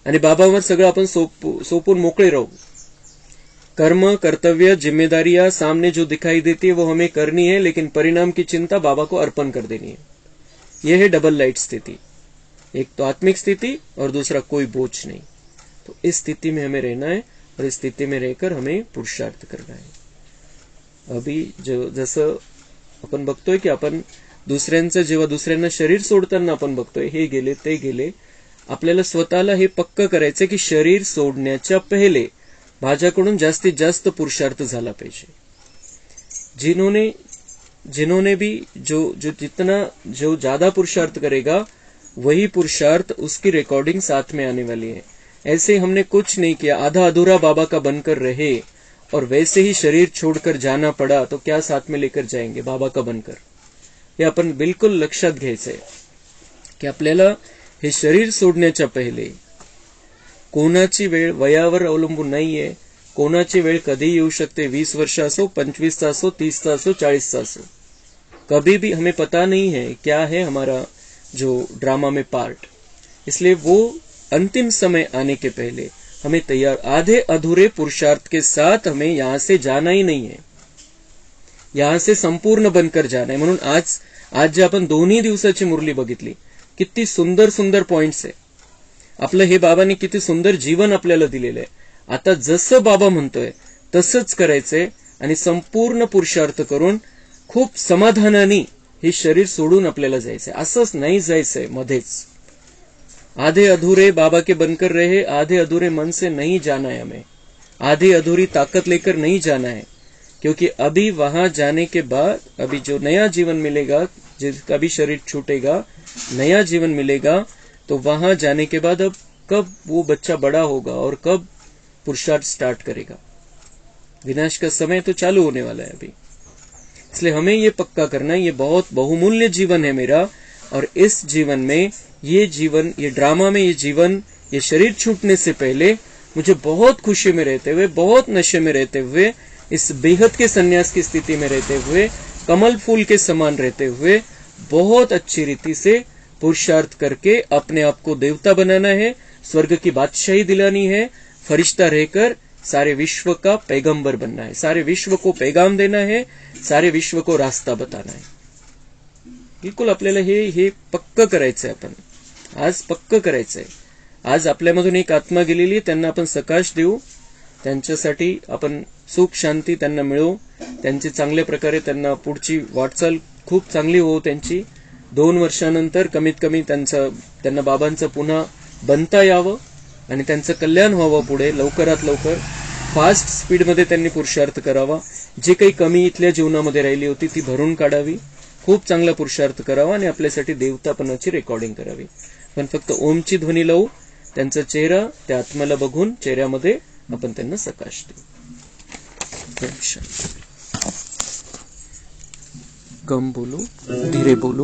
आणि बाबावर सगळं आपण सोपून मोकळे राहू. कर्म, कर्तव्य, जिम्मेदारियां सामने जो दिखाई देती है वो हमें करनी है, लेकिन परिणाम की चिंता बाबा को अर्पण कर देनी है. यह है डबल लाइट स्थिति. एक तो आत्मिक स्थिति और दूसरा कोई बोझ नहीं. तो इस स्थिति में हमें रहना है और इस स्थिति में रहकर हमें पुरुषार्थ करना है. अभी जसं आपण बघतोय की आपण दुसऱ्यांचं, जेव्हा दुसऱ्यांना शरीर सोडताना आपण बघतोय, हे गेले ते गेले, आपल्याला स्वतःला हे पक्क करायचं की शरीर सोडण्याच्या पहिले माझ्याकडून जास्तीत जास्त पुरुषार्थ झाला पाहिजे. जिन्होंने भी जो ज्यादा पुरुषार्थ करेगा वही पुरुषार्थ उसकी रिकॉर्डिंग साथ में आने वाली है. ऐसे हमने कुछ नहीं किया, आधा अधूरा बाबा का बनकर रहे और वैसे ही शरीर छोड़कर जाना पड़ा, तो क्या साथ में लेकर जाएंगे बाबा का बनकर. हे आपण बिलकुल लक्षात घ्यायचंय की आपल्याला हे शरीर सोडण्याच्या पहिले कोणाची वेळ वयावर अवलंबून नाहीये. कोणाची वेळ कधी येऊ शकते, 20 वर्ष असो, 25 असो, 30 असो, 40 असो. कभी भी हमें पता नहीं है क्या है हमारा जो ड्रामा में पार्ट. इसलिए वो अंतिम समय आने के पहले हमें तैयार, आधे अधूरे पुरुषार्थ के साथ हमें यहां से जाना ही नहीं है. यहां से संपूर्ण बनकर जाना है. म्हणून आज जे आपण दोन्ही दिवसाची मुरली बघितली, किती सुंदर सुंदर पॉइंट्स आहे. आपलं हे बाबांनी किती सुंदर जीवन आपल्याला दिलेलं आहे. आता जसं बाबा म्हणतोय तसंच करायचंय आणि संपूर्ण पुरुषार्थ करून खूप समाधानाने हे शरीर सोडून आपल्याला जायचंय. असंच नाही जायचंय मध्येच. आधे अधूरे बाबा के बनकर रहे, आधे अधूरे मन से नहीं जाना है हमें. आधी अधूरी ताकत लेकर नहीं जाना है, क्योंकि अभी वहां जाने के बाद अभी जो नया जीवन मिलेगा, जिसका भी शरीर छूटेगा, नया जीवन मिलेगा, तो वहां जाने के बाद अब कब वो बच्चा बड़ा होगा और कब पुरुषार्थ स्टार्ट करेगा. विनाश का समय तो चालू होने वाला है अभी. इसलिए हमें ये पक्का करना है, ये बहुत बहुमूल्य जीवन है मेरा, और इस जीवन में ये जीवन, ये ड्रामा में ये जीवन, ये शरीर छूटने से पहले मुझे बहुत खुशी में रहते हुए, बहुत नशे में रहते हुए, इस बेहद के संन्यास की स्थिति में रहते हुए, कमल फूल के समान रहते हुए, बहुत अच्छी रीति से पुरुषार्थ करके अपने आप को देवता बनाना है, स्वर्ग की बादशाही दिलानी है, फरिश्ता रहकर सारे विश्व का पैगंबर बनना है, सारे विश्व को पैगाम देना है, सारे विश्व को रास्ता बताना है. बिलकुल आपल्याला हे पक्क करायचंय. आपण आज पक्क करायचंय. आज आपल्यामधून एक आत्मा गेलेली, त्यांना आपण सकाश देऊ, त्यांच्यासाठी आपण सुख शांती त्यांना मिळवू, त्यांची चांगल्या प्रकारे त्यांना पुढची वाटचाल खूप चांगली हो. त्यांची 2 वर्षानंतर कमीत कमी त्यांना बाबांचं पुन्हा बनता यावं आणि त्यांचं कल्याण व्हावं पुढे लवकरात लवकर. फास्ट स्पीडमध्ये त्यांनी पुरुषार्थ करावा. जे काही कमी इथल्या जीवनामध्ये राहिली होती ती भरून काढावी. खूप चांगला पुरुषार्थ करावा आणि आपल्यासाठी देवतापणाची रेकॉर्डिंग करावी. पण फक्त ओमची ध्वनी लावू, त्यांचा चेहरा त्या आत्म्याला बघून चेहऱ्यामध्ये आपण त्यांना सकाश देऊ. कम बोलो, धीरे बोलो.